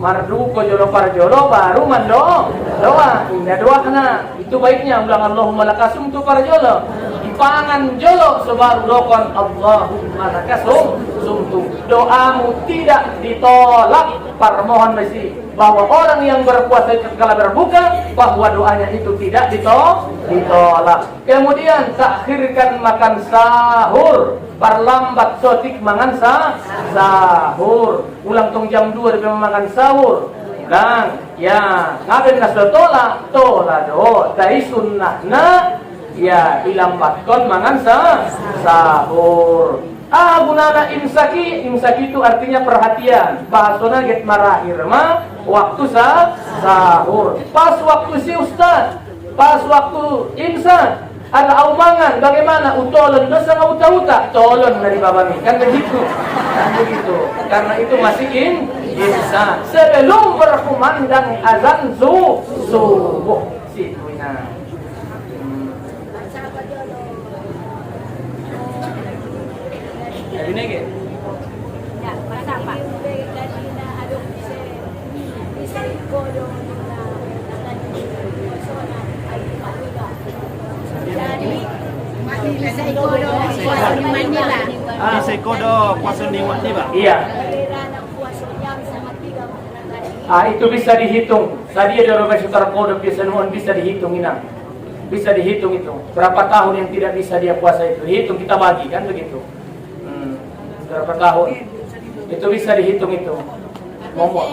Marduko jolo parjolo baru doa. Indah doana. Itu baiknya ulang Allahumma lakasum tu parjolo. Ipangan jolo sebaru dokon Allahumma lakasum sumtu. Doamu tidak ditolak. Permohon masih bahwa orang yang berpuasa kala berbuka bahwa doanya itu tidak ditolak. Kemudian takhirkan makan sahur, perlambat sotik mangan sahur. Ulang tong jam 2 dia makan sahur. Ulang ya ngaben kas tola do dari sunnahna ya ilambatkan mangan sahur. Gunana imsaki itu artinya perhatian. Bahasona get marahir mah waktu sahur. Pas waktu si ustaz, pas waktu imsak ada aumangan bagaimana utolon dosa uta tolon dari babami kan begitu. Karena itu masih imsak sebelum berkumandang azan subuh situina. Ini ke? Ya, masa apa? Bisa kodo puasa niwat ni ba? Iya. Itu bisa dihitung. Tadi ada orang sekitar kode biasa bisa dihitung ina. Bisa dihitung itu. Berapa tahun yang tidak bisa dia puasa itu? Dihitung kita bagi kan begitu. Berapa tahun? Itu bisa dihitung itu. Ngomong.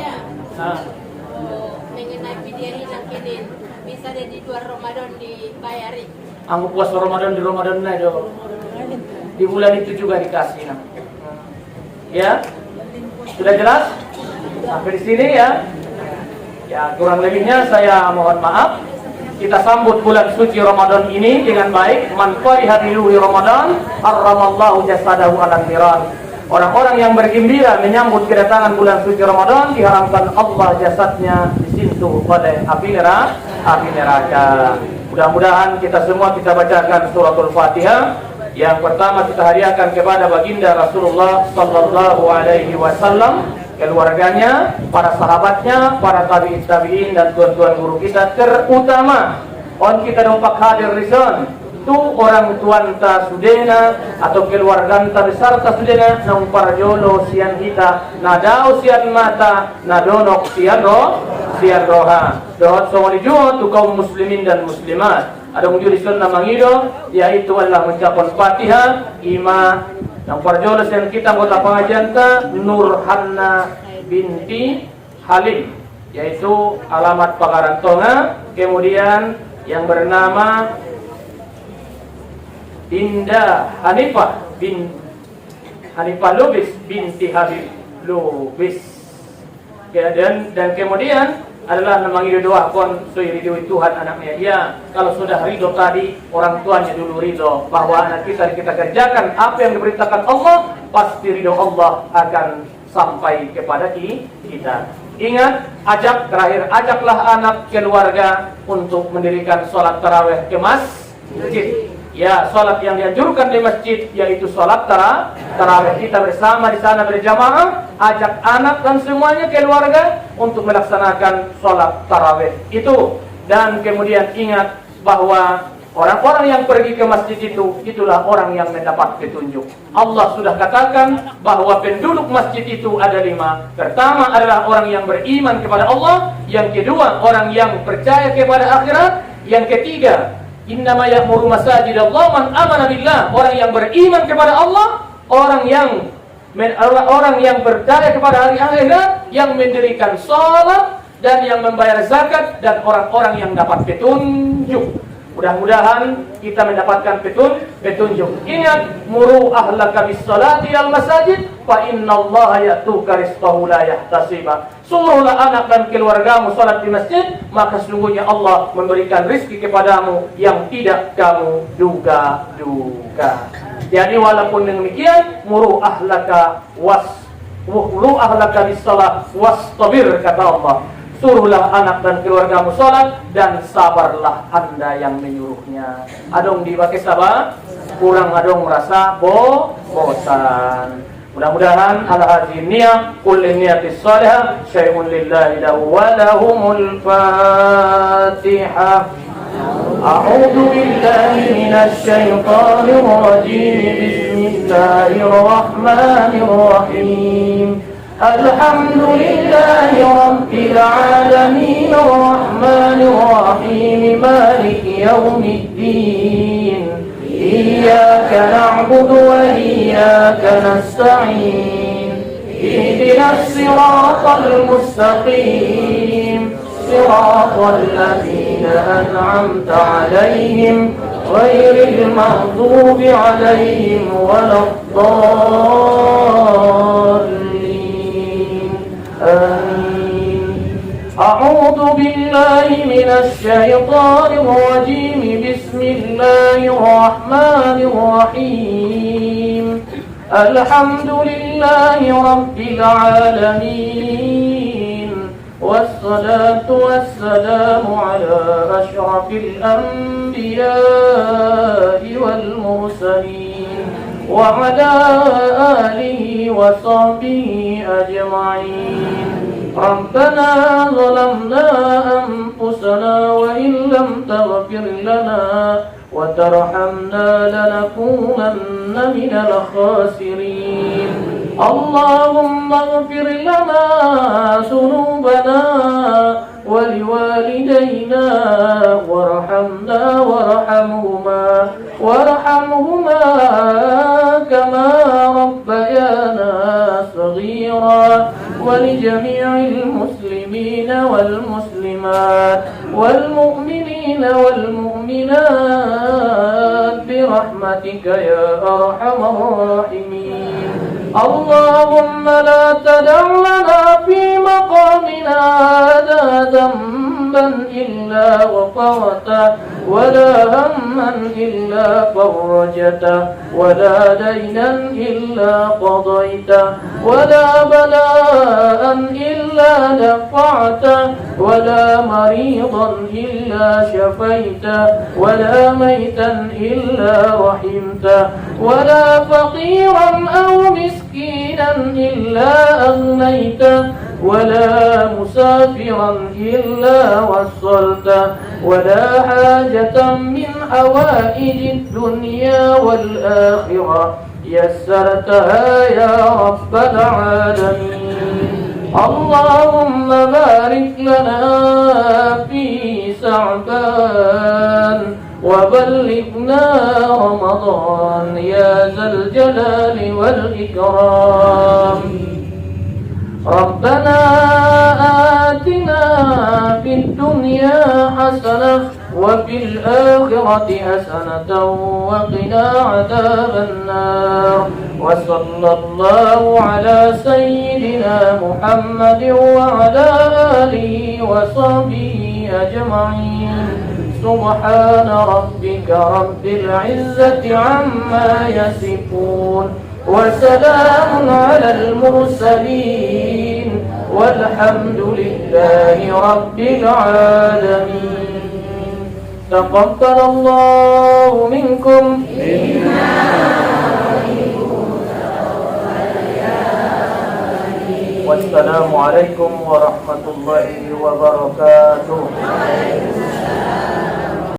Mengenai video hilang kini bisa di luar Ramadan dibayari. Anggu puasa Ramadan di Ramadan na do. Di bulan itu juga dikasih nah. Ya? Sudah jelas? Sampai di sini ya. Ya, kurang lebihnya saya mohon maaf. Kita sambut bulan suci Ramadan ini dengan baik. Man fariha biluhi Ramadan, harramallahu jasadahu 'alan niran. Orang-orang yang bergembira menyambut kedatangan bulan suci Ramadan diharamkan Allah jasadnya disentuh oleh api neraka. Mudah-mudahan kita semua kita bacakan suratul Fatihah. Yang pertama kita hadiahkan kepada baginda Rasulullah sallallahu alaihi wasallam, keluarganya, para sahabatnya, para tabi'in dan tuan-tuan guru kita terutama on kita dompak hadir rison tu orang tuan ta sudena atau keluarga ta besar ta sudena nang parjolo sian kita nadao sian mata nadonok sian roha dohot songoli juo tu kaum muslimin dan muslimat adong juri sunnah mangido yaitu adalah mencapai Fatihah ima yang parjolos yang kita anggota pengajian ta Nurhanna binti Halim, yaitu alamat Pakarantonga. Kemudian yang bernama Dinda Hanifah Lubis binti Habib Lubis. Ya, dan kemudian adalah nama ridho kon sui ridho Tuhan anaknya. Ya, kalau sudah ridho tadi orang tuanya dulu ridho bahwa anak kita kerjakan apa yang diberitakan Allah, pasti ridho Allah akan sampai kepada kita. Ingat, ajaklah anak keluarga untuk mendirikan sholat tarawih ke masjid. Ya, sholat yang dianjurkan di masjid yaitu sholat tarawih. Kita bersama di sana berjamaah, ajak anak dan semuanya keluarga untuk melaksanakan sholat tarawih itu. Dan kemudian ingat bahwa orang-orang yang pergi ke masjid itu, itulah orang yang mendapat petunjuk. Allah sudah katakan bahwa penduduk masjid itu ada 5. Pertama adalah orang yang beriman kepada Allah. Yang kedua, orang yang percaya kepada akhirat. Yang ketiga, innama ya'muru masajidallah man amana billah, orang yang beriman kepada Allah, orang yang percaya kepada hari akhirat, yang mendirikan salat dan yang membayar zakat, dan orang-orang yang dapat petunjuk. Mudah-mudahan kita mendapatkan petunjuk. Ingat, muru ahlaka bis salati al masajid fa innallaha ya'tuka rizqahu la yahtasiba. Suruhlah anak dan keluargamu salat di masjid, maka sesungguhnya Allah memberikan rezeki kepadamu yang tidak kamu duga-duga. Jadi walaupun demikian, muru ahlaka bis salat wastabir, kata Allah. Suruhlah anak dan keluargamu sholat dan sabarlah anda yang menyuruhnya. Adong dipakai sabar, kurang adong merasa bosan. Mudah-mudahan ala hadhihi niyah kulli niyatis salihah syai'un lillahi lahu wa lahumul Fatihah. A'udzu billahi minasy syaithanir rajim. Bismillahirrahmanirrahim. الحمد لله رب العالمين الرحمن الرحيم مالك يوم الدين إياك نعبد وإياك نستعين اهدنا الصراط المستقيم صراط الذين أنعمت عليهم غير المغضوب عليهم ولا الضالين. آمين. أعوذ بالله من الشيطان الرجيم. بسم الله الرحمن الرحيم. الحمد لله رب العالمين والصلاة والسلام على أشرف الأنبياء والمرسلين وعلى آله وصحبه أجمعين. ربنا ظلمنا أنفسنا وإن لم تغفر لنا وترحمنا لنكونن من الخاسرين. اللهم اغفر لنا ذنوبنا ولوالدينا وارحمهما كما ربيانا صغيرا ولجميع المسلمين والمسلمات والمؤمنين والمؤمنات برحمتك يا أرحم الراحمين. اللهم لا تدع لنا في مقامنا هذا ذنبا إلا غفرته ولا هما إلا فرجته ولا دينا إلا قضيته ولا بلاء إلا دفعته ولا مريضا إلا شفيته ولا ميتا إلا رحمته ولا فقيرا أو مسكينا إلا أغنيته ولا مسافرا إلا وصلته ولا حاجة من حوائج الدنيا والآخرة يسرتها يا رب العالمين. اللهم بارك لنا في شعبان وبلغنا رمضان يا ذا الجلال والإكرام. ربنا آتنا في الدنيا حسنة وفي الآخرة حسنة وقنا عذاب النار. وصلى الله على سيدنا محمد وعلى آله وصحبه أجمعين. سبحان ربك رب العزة عما يصفون وسلام على المرسلين والحمد لله رب العالمين. تقبل الله منكم والسلام عليكم ورحمة الله وبركاته.